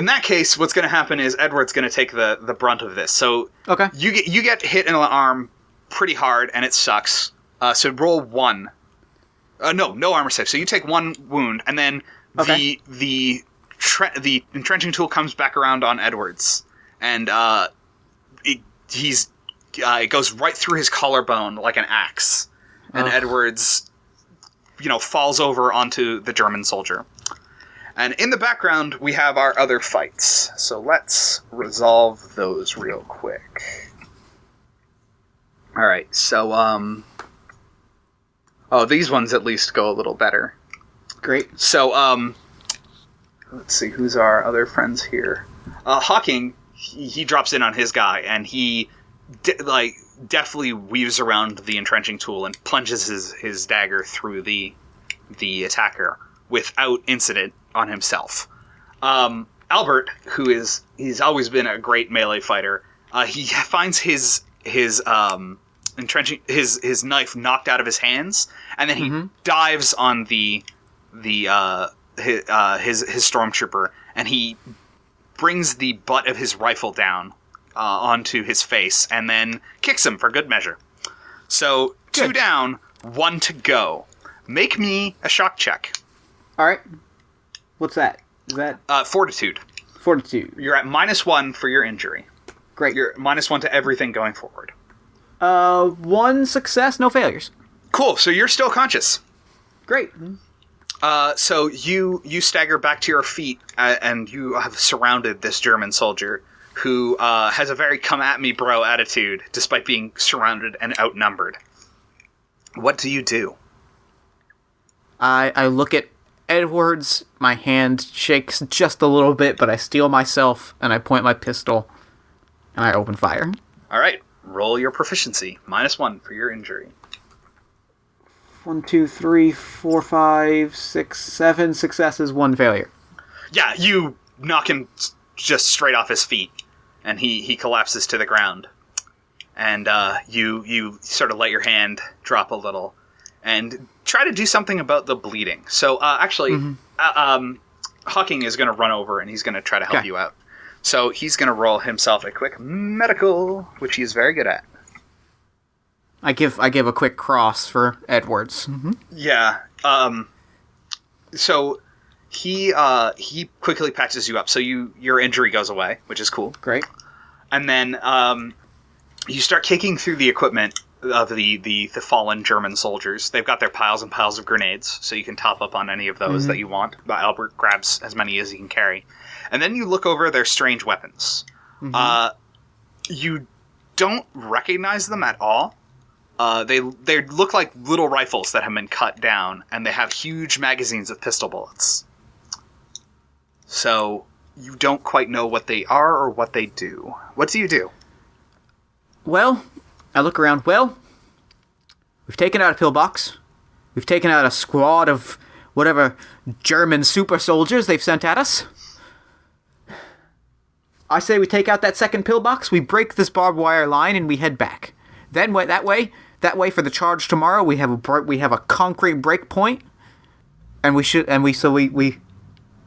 that case, what's going to happen is Edward's going to take the brunt of this. So okay. you get hit in the arm pretty hard, and it sucks. So roll 1. No armor save. So you take 1 wound, and then the entrenching tool comes back around on Edwards, and it goes right through his collarbone like an axe, and Edwards, falls over onto the German soldier. And in the background, we have our other fights. So let's resolve those real quick. All right. So these ones at least go a little better. Great. So let's see, who's our other friends here? Hawking, he drops in on his guy, and he deftly weaves around the entrenching tool and plunges his dagger through the attacker without incident on himself. Albert, he's always been a great melee fighter, he finds his entrenching his knife knocked out of his hands, and then he dives on his stormtrooper, and he brings the butt of his rifle down onto his face, and then kicks him for good measure. So 2 down, 1 to go. Make me a shock check. All right. What's that? Is that fortitude? Fortitude. You're at -1 for your injury. Great. You're -1 to everything going forward. 1 success, no failures. Cool. So you're still conscious. Great. So you stagger back to your feet, and you have surrounded this German soldier who has a very come-at-me-bro attitude, despite being surrounded and outnumbered. What do you do? I look at Edwards, my hand shakes just a little bit, but I steel myself, and I point my pistol, and I open fire. All right. Roll your proficiency. -1 for your injury. 1, 2, 3, 4, 5, 6, 7 successes, 1 failure. Yeah, you knock him just straight off his feet, and he collapses to the ground. And you sort of let your hand drop a little, and try to do something about the bleeding. So Hawking is going to run over, and he's going to try to help you out. So he's going to roll himself a quick medical, which he is very good at. I give a quick cross for Edwards. Mm-hmm. Yeah. So he quickly patches you up. So your injury goes away, which is cool. Great. And then you start kicking through the equipment of the fallen German soldiers. They've got their piles and piles of grenades, so you can top up on any of those that you want. But Albert grabs as many as he can carry. And then you look over their strange weapons. You don't recognize them at all. They look like little rifles that have been cut down, and they have huge magazines of pistol bullets. So you don't quite know what they are or what they do. What do you do? Well, I look around. Well, we've taken out a pillbox. We've taken out a squad of whatever German super soldiers they've sent at us. I say we take out that second pillbox, we break this barbed wire line, and we head back. Then that way for the charge tomorrow, we have a concrete break point, and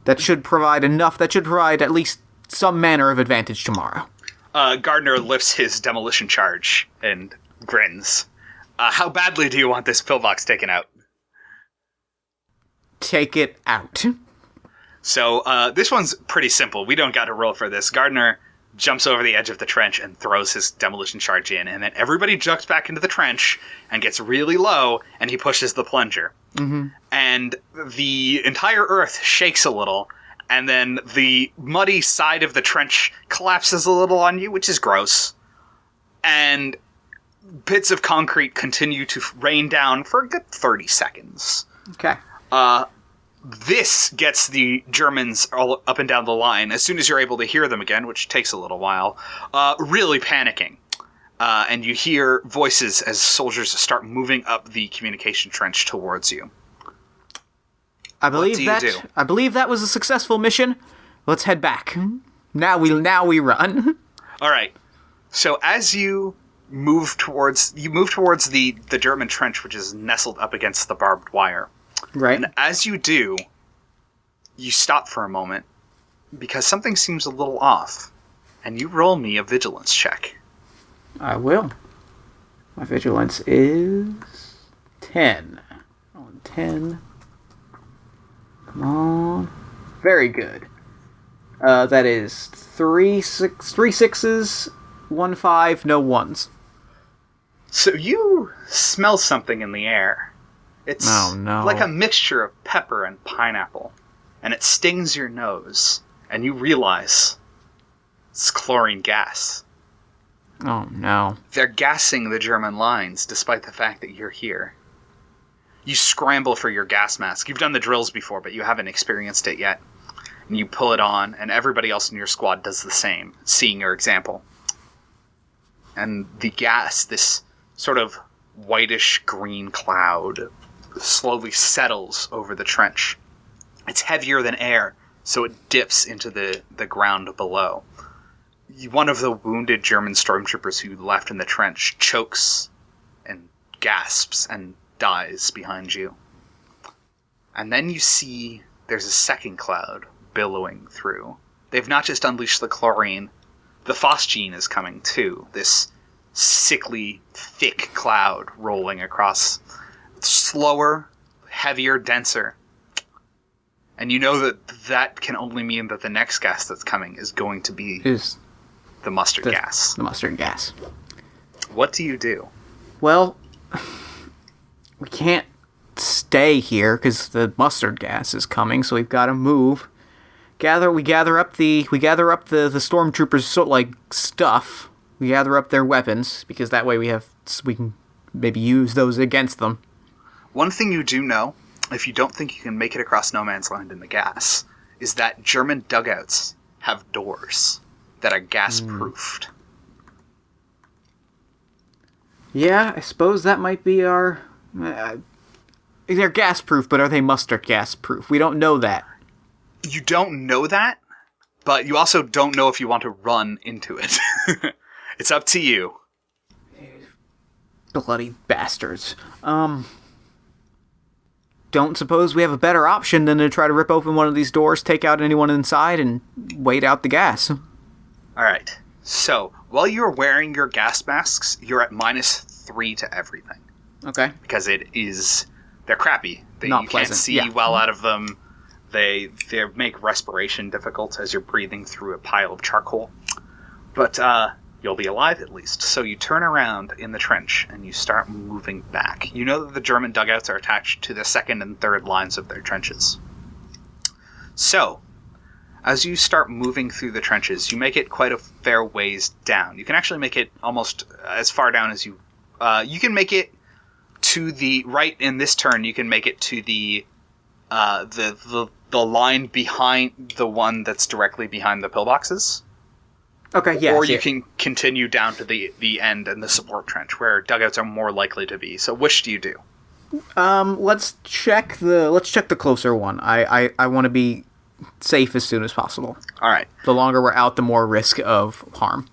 that should provide enough. That should provide at least some manner of advantage tomorrow. Gardner lifts his demolition charge and grins. How badly do you want this pillbox taken out? Take it out. So this one's pretty simple. We don't got to roll for this. Gardner jumps over the edge of the trench and throws his demolition charge in, and then everybody jumps back into the trench and gets really low, and he pushes the plunger. Mm-hmm. And the entire earth shakes a little, and then the muddy side of the trench collapses a little on you, which is gross. And bits of concrete continue to rain down for a good 30 seconds. Okay. This gets the Germans all up and down the line, as soon as you're able to hear them again, which takes a little while, really panicking. And you hear voices as soldiers start moving up the communication trench towards you. I believe that was a successful mission. Let's head back. Now we run. All right. So as you move towards the German trench, which is nestled up against the barbed wire. Right. And as you do, you stop for a moment because something seems a little off, and you roll me a vigilance check. I will. My vigilance is 10. On 10. Come on. Very good. That is 3 sixes, 1 5, no ones. So you smell something in the air. It's like a mixture of pepper and pineapple, and it stings your nose, and you realize it's chlorine gas. Oh no. They're gassing the German lines despite the fact that you're here. You scramble for your gas mask. You've done the drills before, but you haven't experienced it yet. And you pull it on, and everybody else in your squad does the same, seeing your example. And the gas, this sort of whitish-green cloud, slowly settles over the trench. It's heavier than air, so it dips into the ground below. One of the wounded German stormtroopers who left in the trench chokes and gasps and dies behind you. And then you see there's a second cloud billowing through. They've not just unleashed the chlorine, the phosgene is coming too. This sickly, thick cloud rolling across. Slower, heavier, denser. And you know that can only mean that the next gas that's coming is going to be the mustard gas. The mustard gas. What do you do? Well, we can't stay here because the mustard gas is coming, so we've got to move. We gather up the stormtroopers stuff. We gather up their weapons because that way we can maybe use those against them. One thing you do know, if you don't think you can make it across no man's land in the gas, is that German dugouts have doors that are gas-proofed. Yeah, I suppose that might be our... they're gas-proof, but are they mustard gas-proof? We don't know that. You don't know that, but you also don't know if you want to run into it. It's up to you. Bloody bastards. Don't suppose we have a better option than to try to rip open one of these doors, take out anyone inside, and wait out the gas. Alright, so, while you're wearing your gas masks, you're at -3 to everything. Okay. Because they're crappy. Not you pleasant. Can't see well out of them. They make respiration difficult as you're breathing through a pile of charcoal. But, you'll be alive at least. So you turn around in the trench and you start moving back. You know that the German dugouts are attached to the second and third lines of their trenches. So, as you start moving through the trenches, you make it quite a fair ways down. You can actually make it almost as far down as you... you can make it to the... Right in this turn, you can make it to the line behind the one that's directly behind the pillboxes. Okay, yeah. Or you can continue down to the end and the support trench, where dugouts are more likely to be. So which do you do? Let's check the closer one. I want to be safe as soon as possible. All right. The longer we're out, the more risk of harm.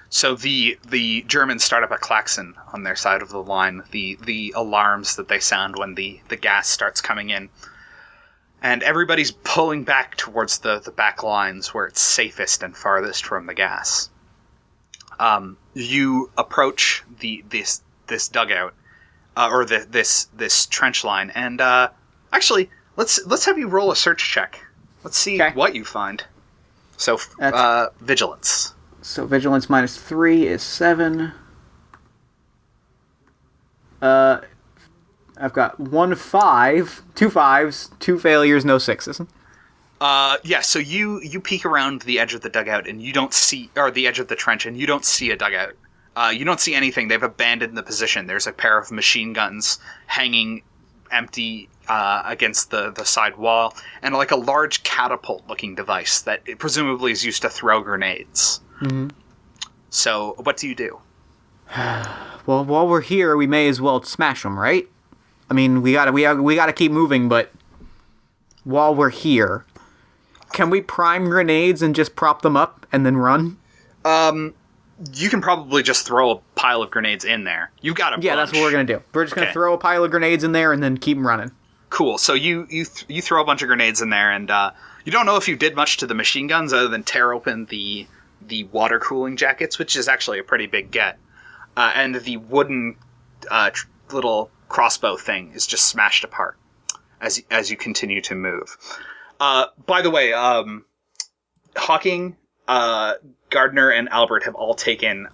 So the Germans start up a klaxon on their side of the line, the alarms that they sound when the gas starts coming in. And everybody's pulling back towards the back lines where it's safest and farthest from the gas. You approach this dugout, or this trench line, and actually, let's have you roll a search check. Let's see what you find. So, vigilance. So vigilance -3 is 7. I've got 1 5, 2 5s, 2 failures, no 6s. Yeah, so you peek around the edge of the dugout and you don't see, or the edge of the trench, and you don't see a dugout. You don't see anything. They've abandoned the position. There's a pair of machine guns hanging empty against the side wall, and like a large catapult-looking device that it presumably is used to throw grenades. Mm-hmm. So, what do you do? Well, while we're here, we may as well smash them, right? I mean, we gotta keep moving, but while we're here, can we prime grenades and just prop them up and then run? you can probably just throw a pile of grenades in there. You've got a bunch. Yeah, that's what we're going to do. We're just going to throw a pile of grenades in there and then keep them running. Cool. So you throw a bunch of grenades in there, and you don't know if you did much to the machine guns other than tear open the water cooling jackets, which is actually a pretty big get. And the wooden little crossbow thing is just smashed apart as you continue to move. By the way, Hawking, Gardner, and Albert have all taken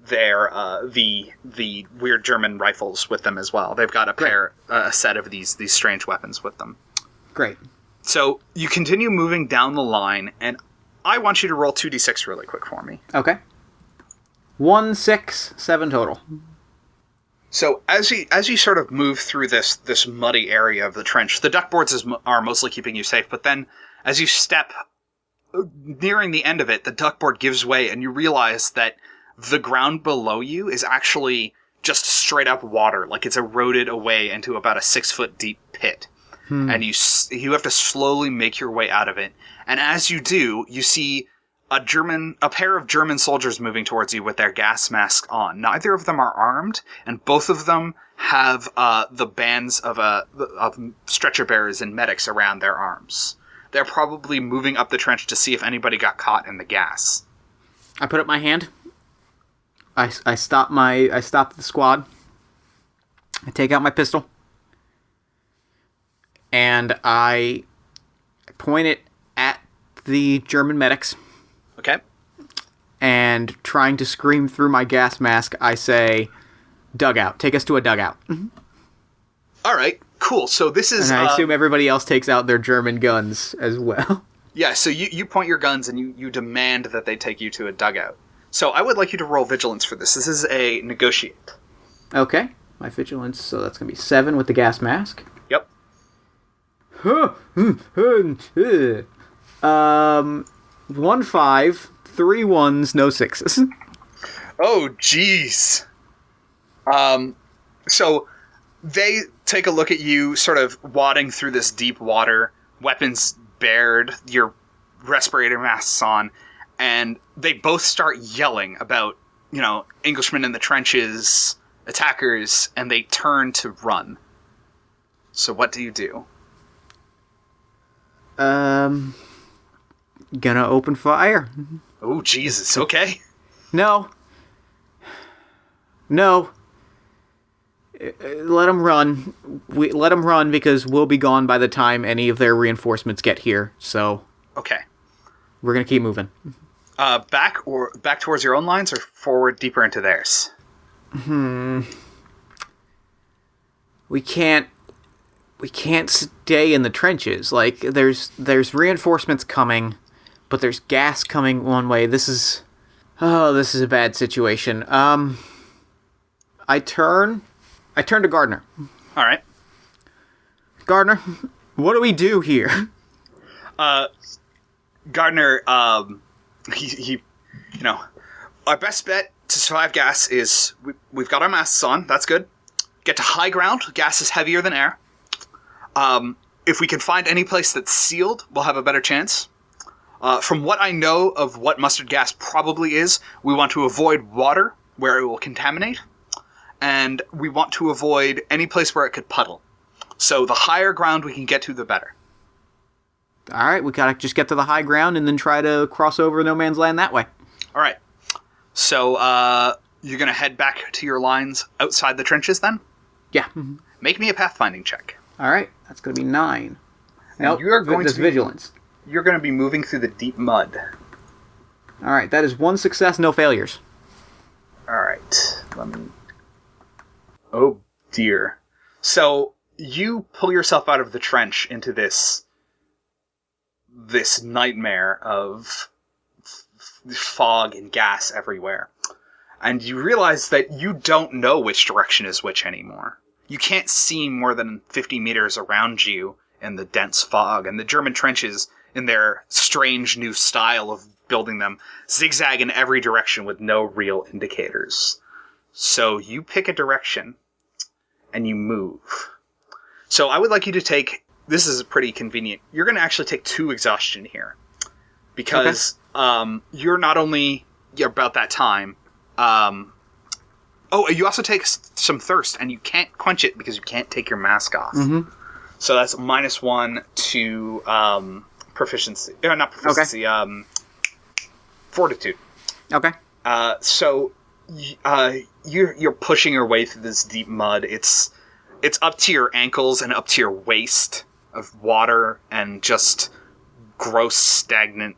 the weird German rifles with them as well. They've got a set of these strange weapons with them. Great. So you continue moving down the line, and I want you to roll 2d6 really quick for me. Okay. 1, 6, 7 total. So as you sort of move through this muddy area of the trench, the duckboards are mostly keeping you safe, but then as you step nearing the end of it, the duckboard gives way, and you realize that the ground below you is actually just straight up water, like it's eroded away into about a 6-foot deep pit. And you have to slowly make your way out of it. And as you do, you see a pair of German soldiers moving towards you with their gas masks on. Neither of them are armed, and both of them have the bands of stretcher bearers and medics around their arms. They're probably moving up the trench to see if anybody got caught in the gas. I put up my hand. I stop the squad. I take out my pistol. And I point it at the German medics. Okay. And trying to scream through my gas mask, I say, dugout. Take us to a dugout. All right, cool. So this is... And I assume everybody else takes out their German guns as well. Yeah, so you point your guns and you demand that they take you to a dugout. So I would like you to roll vigilance for this. This is a negotiate. Okay. My vigilance, so that's going to be 7 with the gas mask. Yep. 1 5, 3 1s, no 6s. Oh, jeez. So they take a look at you sort of wading through this deep water, weapons bared, your respirator masks on, and they both start yelling about, Englishmen in the trenches, attackers, and they turn to run. So what do you do? Gonna open fire. Oh, Jesus. Okay. No. Let them run. Let them run because we'll be gone by the time any of their reinforcements get here. So. Okay. We're gonna keep moving. Back towards your own lines or forward deeper into theirs? We can't stay in the trenches. Like there's reinforcements coming, but there's gas coming one way. This is a bad situation. I turn to Gardner. All right. Gardner, what do we do here? Gardner, he our best bet to survive gas is we've got our masks on. That's good. Get to high ground. Gas is heavier than air. If we can find any place that's sealed, we'll have a better chance. From what I know of what mustard gas probably is, we want to avoid water where it will contaminate, and we want to avoid any place where it could puddle. So the higher ground we can get to, the better. All right, we gotta just get to the high ground and then try to cross over no man's land that way. All right. So you're going to head back to your lines outside the trenches then? Yeah. Make me a pathfinding check. All right, that's going to be 9. Now you're going to be, vigilance. You're going to be moving through the deep mud. All right, that is 1 success, no failures. All right. Oh dear. So you pull yourself out of the trench into this nightmare of fog and gas everywhere. And you realize that you don't know which direction is which anymore. You can't see more than 50 meters around you in the dense fog, and the German trenches, in their strange new style of building them, zigzag in every direction with no real indicators. So you pick a direction, and you move. So I would like you to take... This is pretty convenient. You're going to actually take 2 exhaustion here. because you're not only about that time. You also take some thirst, and you can't quench it because you can't take your mask off. Mm-hmm. So that's -1 to proficiency. Not proficiency. Okay. Fortitude. Okay. So you're pushing your way through this deep mud. It's up to your ankles and up to your waist of water and just gross, stagnant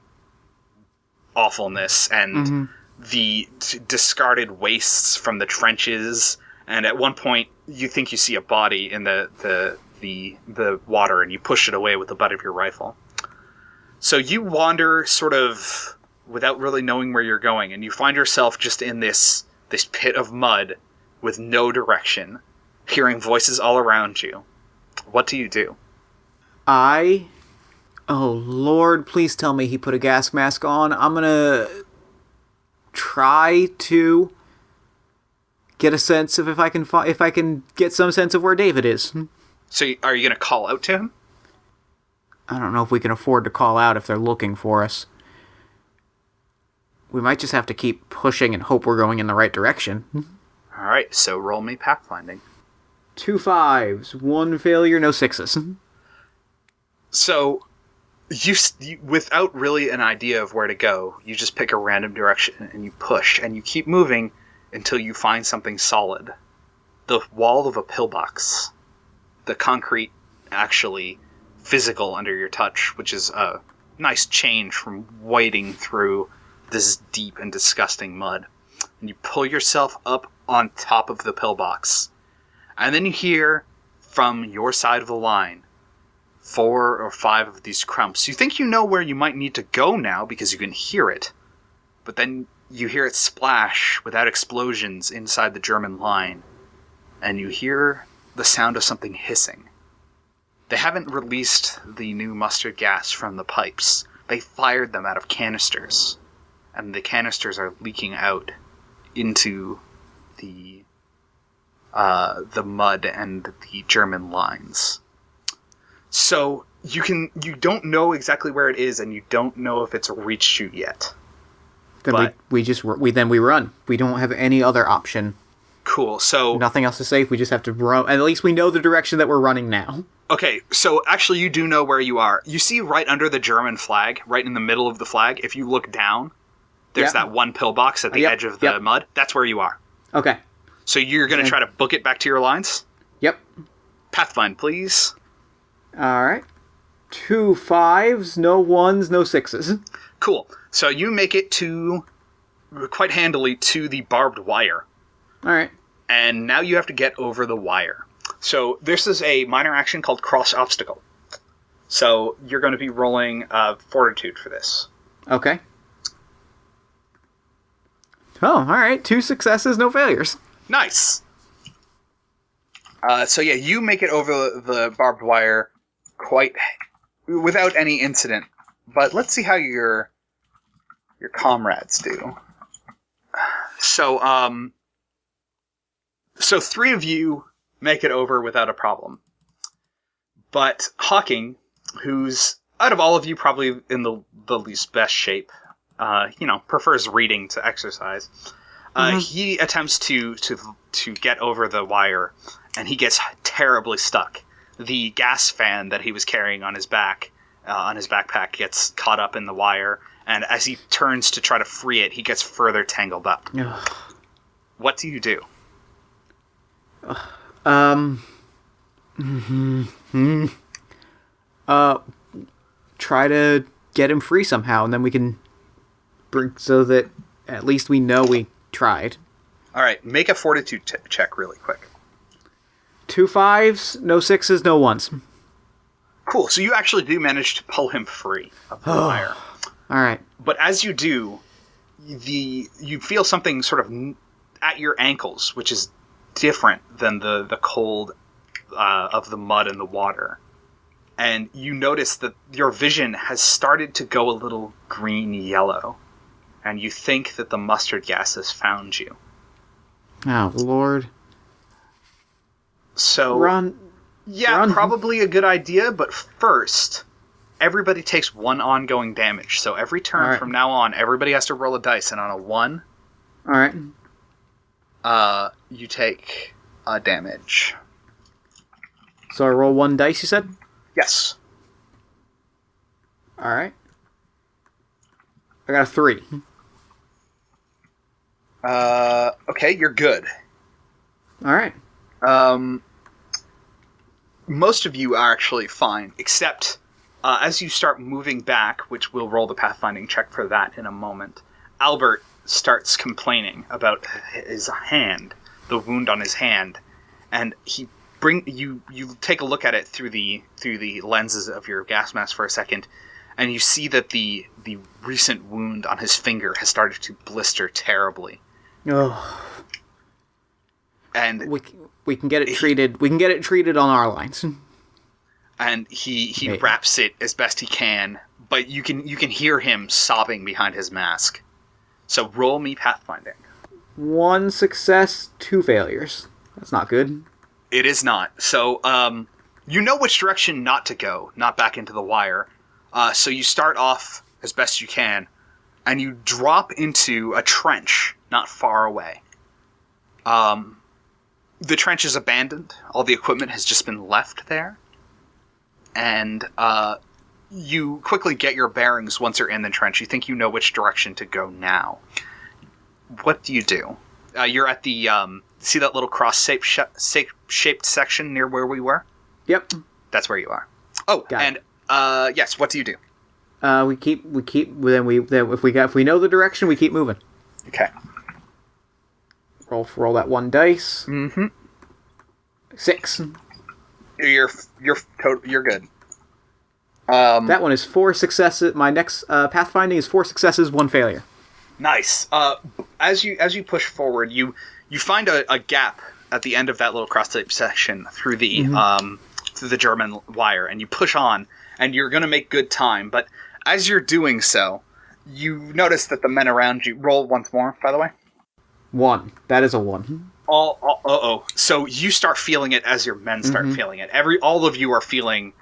awfulness and the discarded wastes from the trenches. And at one point, you think you see a body in the water, and you push it away with the butt of your rifle. So you wander sort of without really knowing where you're going, and you find yourself just in this pit of mud with no direction, hearing voices all around you. What do you do? Oh Lord, please tell me he put a gas mask on. I'm gonna try to get a sense of if I can get some sense of where David is. So are you gonna call out to him? I don't know if we can afford to call out if they're looking for us. We might just have to keep pushing and hope we're going in the right direction. All right, so roll me pathfinding. 2 5s, 1 failure, no 6s. So you without really an idea of where to go, you just pick a random direction and you push and you keep moving until you find something solid. The wall of a pillbox. The concrete actually physical under your touch, which is a nice change from wading through this deep and disgusting mud. And you pull yourself up on top of the pillbox. And then you hear from your side of the line 4 or 5 of these crumps. You think you know where you might need to go now because you can hear it. But then you hear it splash without explosions inside the German line. And you hear the sound of something hissing. They haven't released the new mustard gas from the pipes. They fired them out of canisters. And the canisters are leaking out into the mud and the German lines. So you don't know exactly where it is, and you don't know if it's reached you yet. Then we run. We don't have any other option. Cool. So nothing else is safe. We just have to run. And at least we know the direction that we're running now. Okay, so actually you do know where you are. You see right under the German flag, right in the middle of the flag, if you look down, there's that one pillbox at the edge of the mud. That's where you are. Okay. So you're going to try to book it back to your lines? Yep. Pathfind, please. All right. 2 5s, no 1s, no 6s. Cool. So you make it quite handily to the barbed wire. All right. And now you have to get over the wire. So this is a minor action called cross obstacle. So you're going to be rolling fortitude for this. Okay. Oh, all right. 2 successes, no failures. Nice. So yeah, you make it over the barbed wire quite without any incident. But let's see how your comrades do. So 3 of you make it over without a problem. But Hawking, who's out of all of you probably in the least best shape, prefers reading to exercise. He attempts to get over the wire, and he gets terribly stuck. The gas fan that he was carrying on his back, on his backpack, gets caught up in the wire, and as he turns to try to free it, he gets further tangled up. What do you do? Try to get him free somehow, and then we can so that at least we know we tried. All right, make a fortitude check really quick. 2 5s, no 6s, no 1s. Cool. So you actually do manage to pull him free of the wire. All right. But as you do, you feel something sort of at your ankles, which is different than the cold of the mud and the water. And you notice that your vision has started to go a little green-yellow. And you think that the mustard gas has found you. Oh, Lord. So, run. Yeah, Run. Probably a good idea, but first, everybody takes 1 ongoing damage. So every turn from now on, everybody has to roll a dice, and on a 1, All right. You take damage. So I roll 1 dice, you said? Yes. All right. I got a 3. Okay, you're good. All right. Most of you are actually fine, except as you start moving back, which we'll roll the pathfinding check for that in a moment, Albert starts complaining about his hand, the wound on his hand, and you take a look at it through the lenses of your gas mask for a second, and you see that the recent wound on his finger has started to blister terribly. Oh. And we can get it treated. We can get it treated on our lines. And he wraps it as best he can, but you can hear him sobbing behind his mask. So roll me pathfinding. 1 success, 2 failures. That's not good. It is not. So you know which direction not to go, not back into the wire. So you start off as best you can, and you drop into a trench not far away. The trench is abandoned. All the equipment has just been left there. And you quickly get your bearings once you're in the trench. You think you know which direction to go now. What do you do? You're at the... see that little cross-shaped section near where we were? Yep. That's where you are. Oh, Got and yes, what do you do? We keep. If we know the direction, we keep moving. Okay. Roll that 1 dice. Mm-hmm. 6. You're good. That one is 4 successes. My next pathfinding is 4 successes, 1 failure. Nice. As you push forward, you find a gap at the end of that little cross-type section through the German wire, and you push on, and you're going to make good time. But as you're doing so, you notice that the men around you roll once more. By the way, 1. That is a 1. So you start feeling it as your men start feeling it. All of you are feeling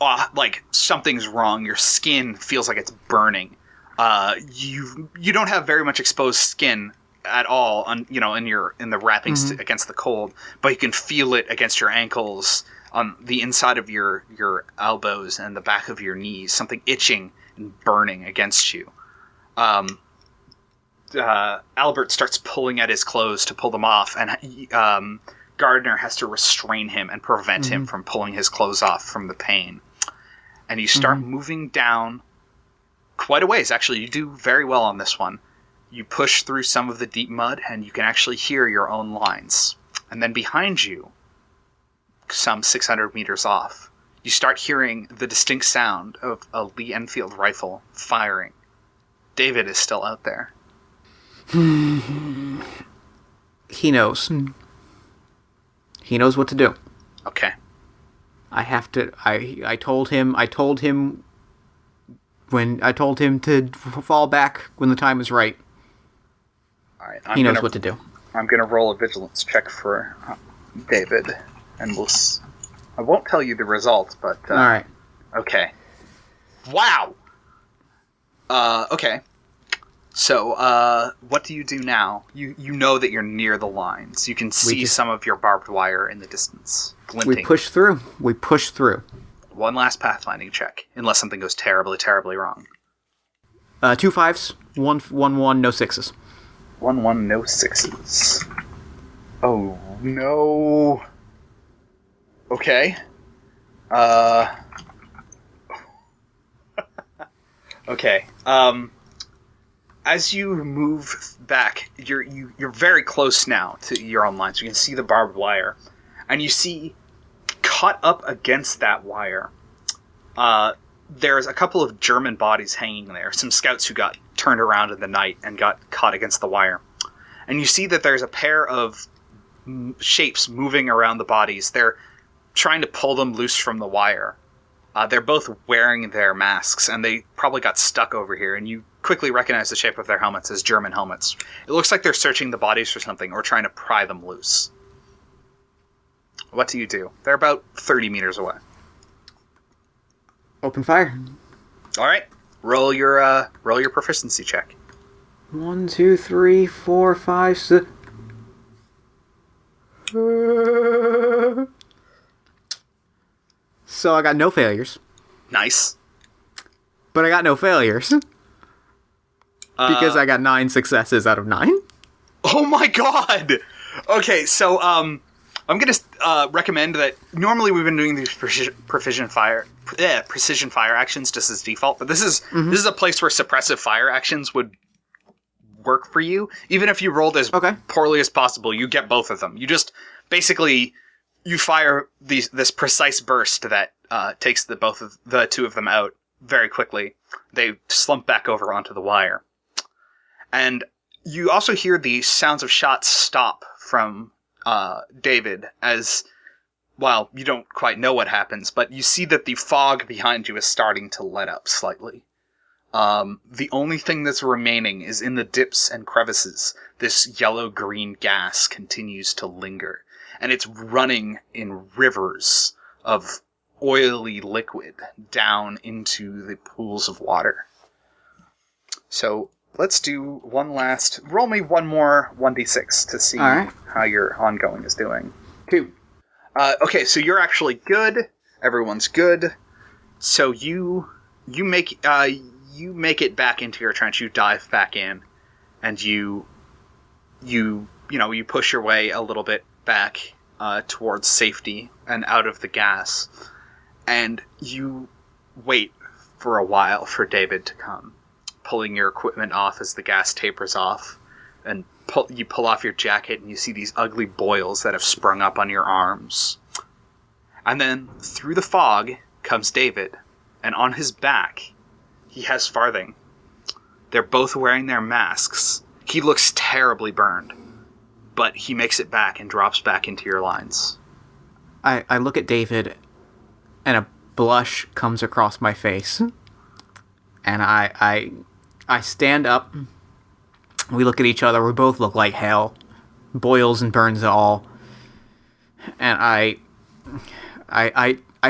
like something's wrong. Your skin feels like it's burning. You don't have very much exposed skin at all, in the wrappings against the cold, but you can feel it against your ankles, on the inside of your elbows and the back of your knees. Something itching and burning against you. Albert starts pulling at his clothes to pull them off, and Gardner has to restrain him and prevent him from pulling his clothes off from the pain. And you start moving down quite a ways. Actually, you do very well on this one. You push through some of the deep mud, and you can actually hear your own lines. And then behind you, some 600 meters off, you start hearing the distinct sound of a Lee Enfield rifle firing. David is still out there. He knows. He knows what to do. Okay. I told him to fall back when the time is right. All right. He knows what to do. I'm going to roll a vigilance check for David, and I won't tell you the results, but... all right. Okay. Wow! Okay. So, what do you do now? You know that you're near the lines. You can see some of your barbed wire in the distance, glinting. We push through. 1 last pathfinding check, unless something goes terribly, terribly wrong. 2 5s, 1 1, no 6s. 1 1, no 6s. Oh, no. Okay. Okay. As you move back, you're very close now to your own lines. You can see the barbed wire, and you see caught up against that wire, there's a couple of German bodies hanging there. Some scouts who got turned around in the night and got caught against the wire. And you see that there's a pair of shapes moving around the bodies. They're trying to pull them loose from the wire. They're both wearing their masks, and they probably got stuck over here, and you quickly recognize the shape of their helmets as German helmets. It looks like they're searching the bodies for something, or trying to pry them loose. What do you do? They're about 30 meters away. Open fire. All right. Roll your proficiency check. 1, 2, 3, 4, 5, 6. So I got no failures. Nice. But I got no failures. Because I got 9 successes out of 9. Oh my god! Okay, so I'm gonna recommend that. Normally we've been doing these precision fire actions just as default, but this is a place where suppressive fire actions would work for you. Even if you rolled as poorly as possible, you get both of them. You just basically you fire this precise burst that takes the two of them out very quickly. They slump back over onto the wire, and you also hear the sounds of shots stop from David as, well, you don't quite know what happens, but you see that the fog behind you is starting to let up slightly. The only thing that's remaining is in the dips and crevices. This yellow-green gas continues to linger, and it's running in rivers of oily liquid down into the pools of water. So let's do roll me one more 1d6 to see how your ongoing is doing. 2. Okay, so you're actually good. Everyone's good. So you make it back into your trench. You dive back in, and you push your way a little bit back towards safety and out of the gas, and you wait for a while for David to come, pulling your equipment off as the gas tapers off, and you pull off your jacket and you see these ugly boils that have sprung up on your arms. And then through the fog comes David, and on his back he has Farthing. They're both wearing their masks. He looks terribly burned, but he makes it back and drops back into your lines. I look at David, and a blush comes across my face, and I stand up. We look at each other. We both look like hell. Boils and burns and all. And I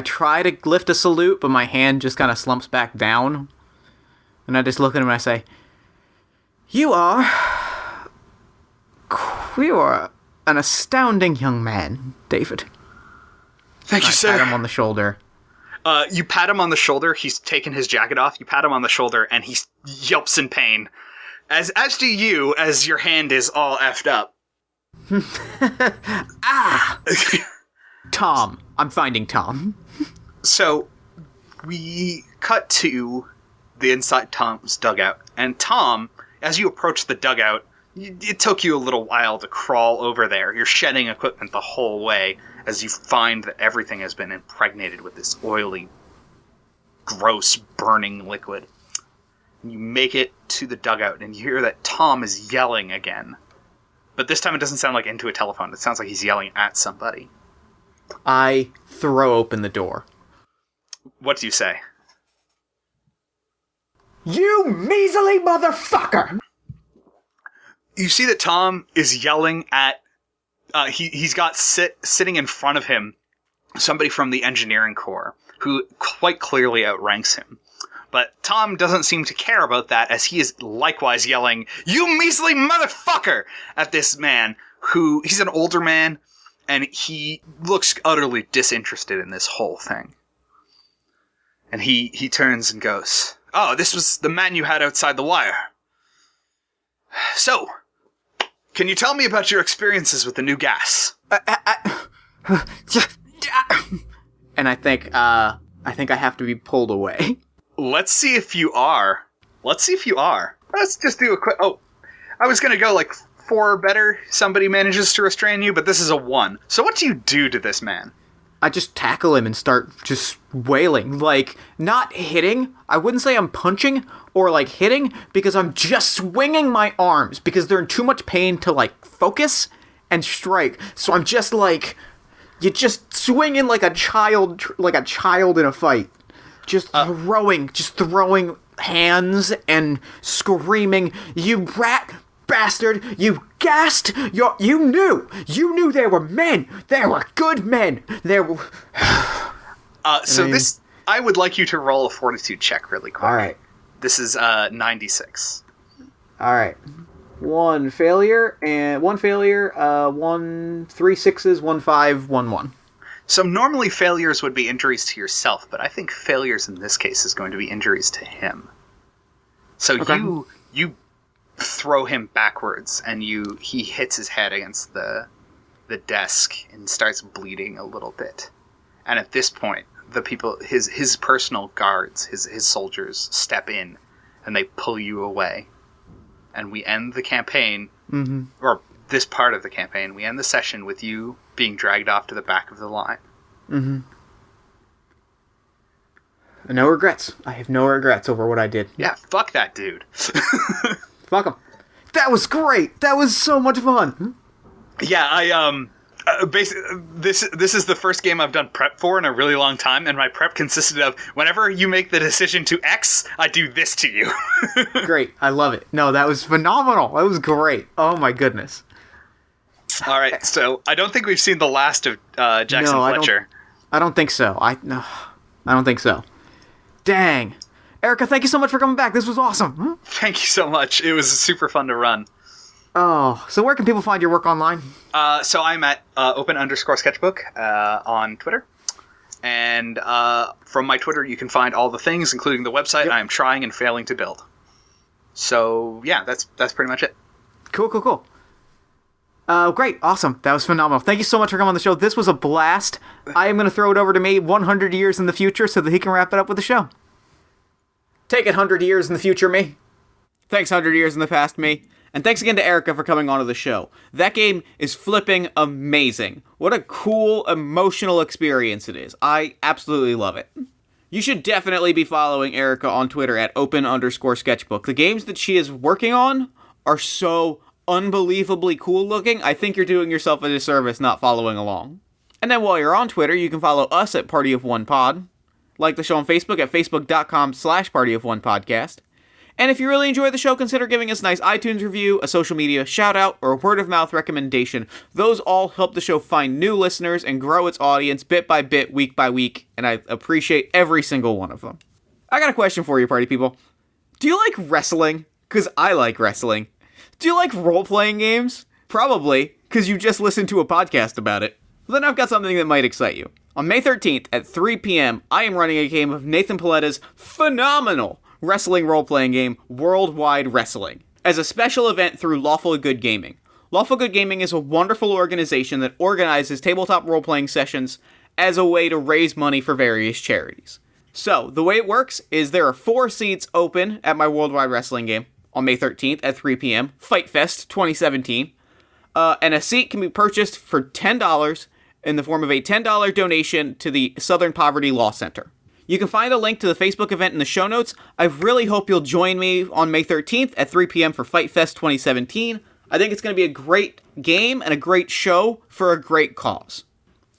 try to lift a salute, but my hand just kind of slumps back down. And I just look at him and I say, You are an astounding young man, David. Thank you, sir. I pat him on the shoulder. You pat him on the shoulder. He's taken his jacket off. You pat him on the shoulder, and he yelps in pain. As do you, as your hand is all effed up. Tom. I'm finding Tom. So, we cut to the inside Tom's dugout. And Tom, as you approach the dugout, it took you a little while to crawl over there. You're shedding equipment the whole way as you find that everything has been impregnated with this oily, gross, burning liquid. And you make it to the dugout, and you hear that Tom is yelling again. But this time it doesn't sound like into a telephone. It sounds like he's yelling at somebody. I throw open the door. What do you say? You measly motherfucker! You see that Tom is yelling at... he's got sitting in front of him somebody from the engineering corps who quite clearly outranks him. But Tom doesn't seem to care about that, as he is likewise yelling, You measly motherfucker! At this man, who... He's an older man, and he looks utterly disinterested in this whole thing. And he turns and goes, Oh, this was the man you had outside the wire. So, can you tell me about your experiences with the new gas? And I think I have to be pulled away. Let's see if you are. Let's just do a quick... Oh, I was going to go like 4 or better. Somebody manages to restrain you, but this is a 1. So what do you do to this man? I just tackle him and start just wailing. Like, not hitting. I wouldn't say I'm punching or, like, hitting, because I'm just swinging my arms, because they're in too much pain to, like, focus and strike. So I'm just, like, you just swinging like a child in a fight. Just throwing hands and screaming, You rat bastard! You gassed! You knew they were men! They were good men! They were... This I would like you to roll a fortitude check really quick. All right. This is 96. All right. 1 failure, 3 sixes, 1 5, 1 1. So normally failures would be injuries to yourself, but I think failures in this case is going to be injuries to him. So okay. you throw him backwards, and he hits his head against the desk and starts bleeding a little bit. And at this point, the people, his personal guards, his soldiers, step in, and they pull you away. And we end the campaign, or this part of the campaign, we end the session with you being dragged off to the back of the line. Mm-hmm. No regrets. I have no regrets over what I did. Yeah, fuck that dude. Fuck him. That was great. That was so much fun. Yeah, basically, this is the first game I've done prep for in a really long time, and my prep consisted of, whenever you make the decision to X, I do this to you. Great. I love it. No, that was phenomenal. That was great. Oh my goodness. All right, so I don't think we've seen the last of Jackson Fletcher. I don't think so. I don't think so. Dang. Erika, thank you so much for coming back. This was awesome. Thank you so much. It was super fun to run. Oh, so where can people find your work online? So I'm at open_sketchbook on Twitter. And from my Twitter, you can find all the things, including the website I'm trying and failing to build. So, yeah, that's pretty much it. Cool. Great. Awesome. That was phenomenal. Thank you so much for coming on the show. This was a blast. I am going to throw it over to me 100 years in the future so that he can wrap it up with the show. Take it, 100 years in the future, me. Thanks, 100 years in the past, me. And thanks again to Erika for coming onto the show. That game is flipping amazing. What a cool, emotional experience it is. I absolutely love it. You should definitely be following Erika on Twitter at open_sketchbook. The games that she is working on are so unbelievably cool looking. I think you're doing yourself a disservice not following along. And then while you're on Twitter, you can follow us at Party of One Pod. Like the show on Facebook at facebook.com/partyofonepodcast. And if you really enjoy the show, consider giving us a nice iTunes review, a social media shout-out, or a word-of-mouth recommendation. Those all help the show find new listeners and grow its audience bit by bit, week by week, and I appreciate every single one of them. I got a question for you, party people. Do you like wrestling? Because I like wrestling. Do you like role-playing games? Probably, because you just listened to a podcast about it. Well, then I've got something that might excite you. On May 13th at 3 p.m., I am running a game of Nathan Paletta's phenomenal wrestling role-playing game, Worldwide Wrestling, as a special event through Lawful Good Gaming. Lawful Good Gaming is a wonderful organization that organizes tabletop role-playing sessions as a way to raise money for various charities. So, the way it works is there are 4 seats open at my Worldwide Wrestling game on May 13th at 3 p.m., Fight Fest 2017, and a seat can be purchased for $10 in the form of a $10 donation to the Southern Poverty Law Center. You can find a link to the Facebook event in the show notes. I really hope you'll join me on May 13th at 3 p.m. for Fight Fest 2017. I think it's going to be a great game and a great show for a great cause.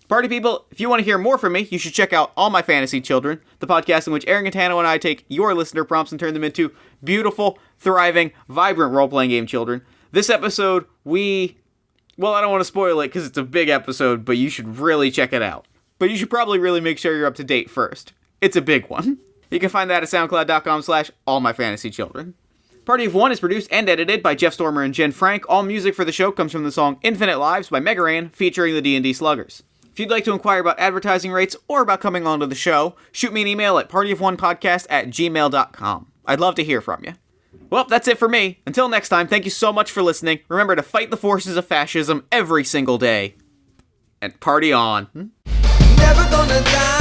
Party people, if you want to hear more from me, you should check out All My Fantasy Children, the podcast in which Aaron Catano and I take your listener prompts and turn them into beautiful, thriving, vibrant role-playing game children. This episode, well, I don't want to spoil it because it's a big episode, but you should really check it out. But you should probably really make sure you're up to date first. It's a big one. You can find that at soundcloud.com/allmyfantasychildren. Party of One is produced and edited by Jeff Stormer and Jen Frank. All music for the show comes from the song Infinite Lives by Megaran, featuring the D&D Sluggers. If you'd like to inquire about advertising rates or about coming onto the show, shoot me an email at partyofonepodcast@gmail.com. I'd love to hear from you. Well, that's it for me. Until next time, thank you so much for listening. Remember to fight the forces of fascism every single day. And party on. Never gonna die.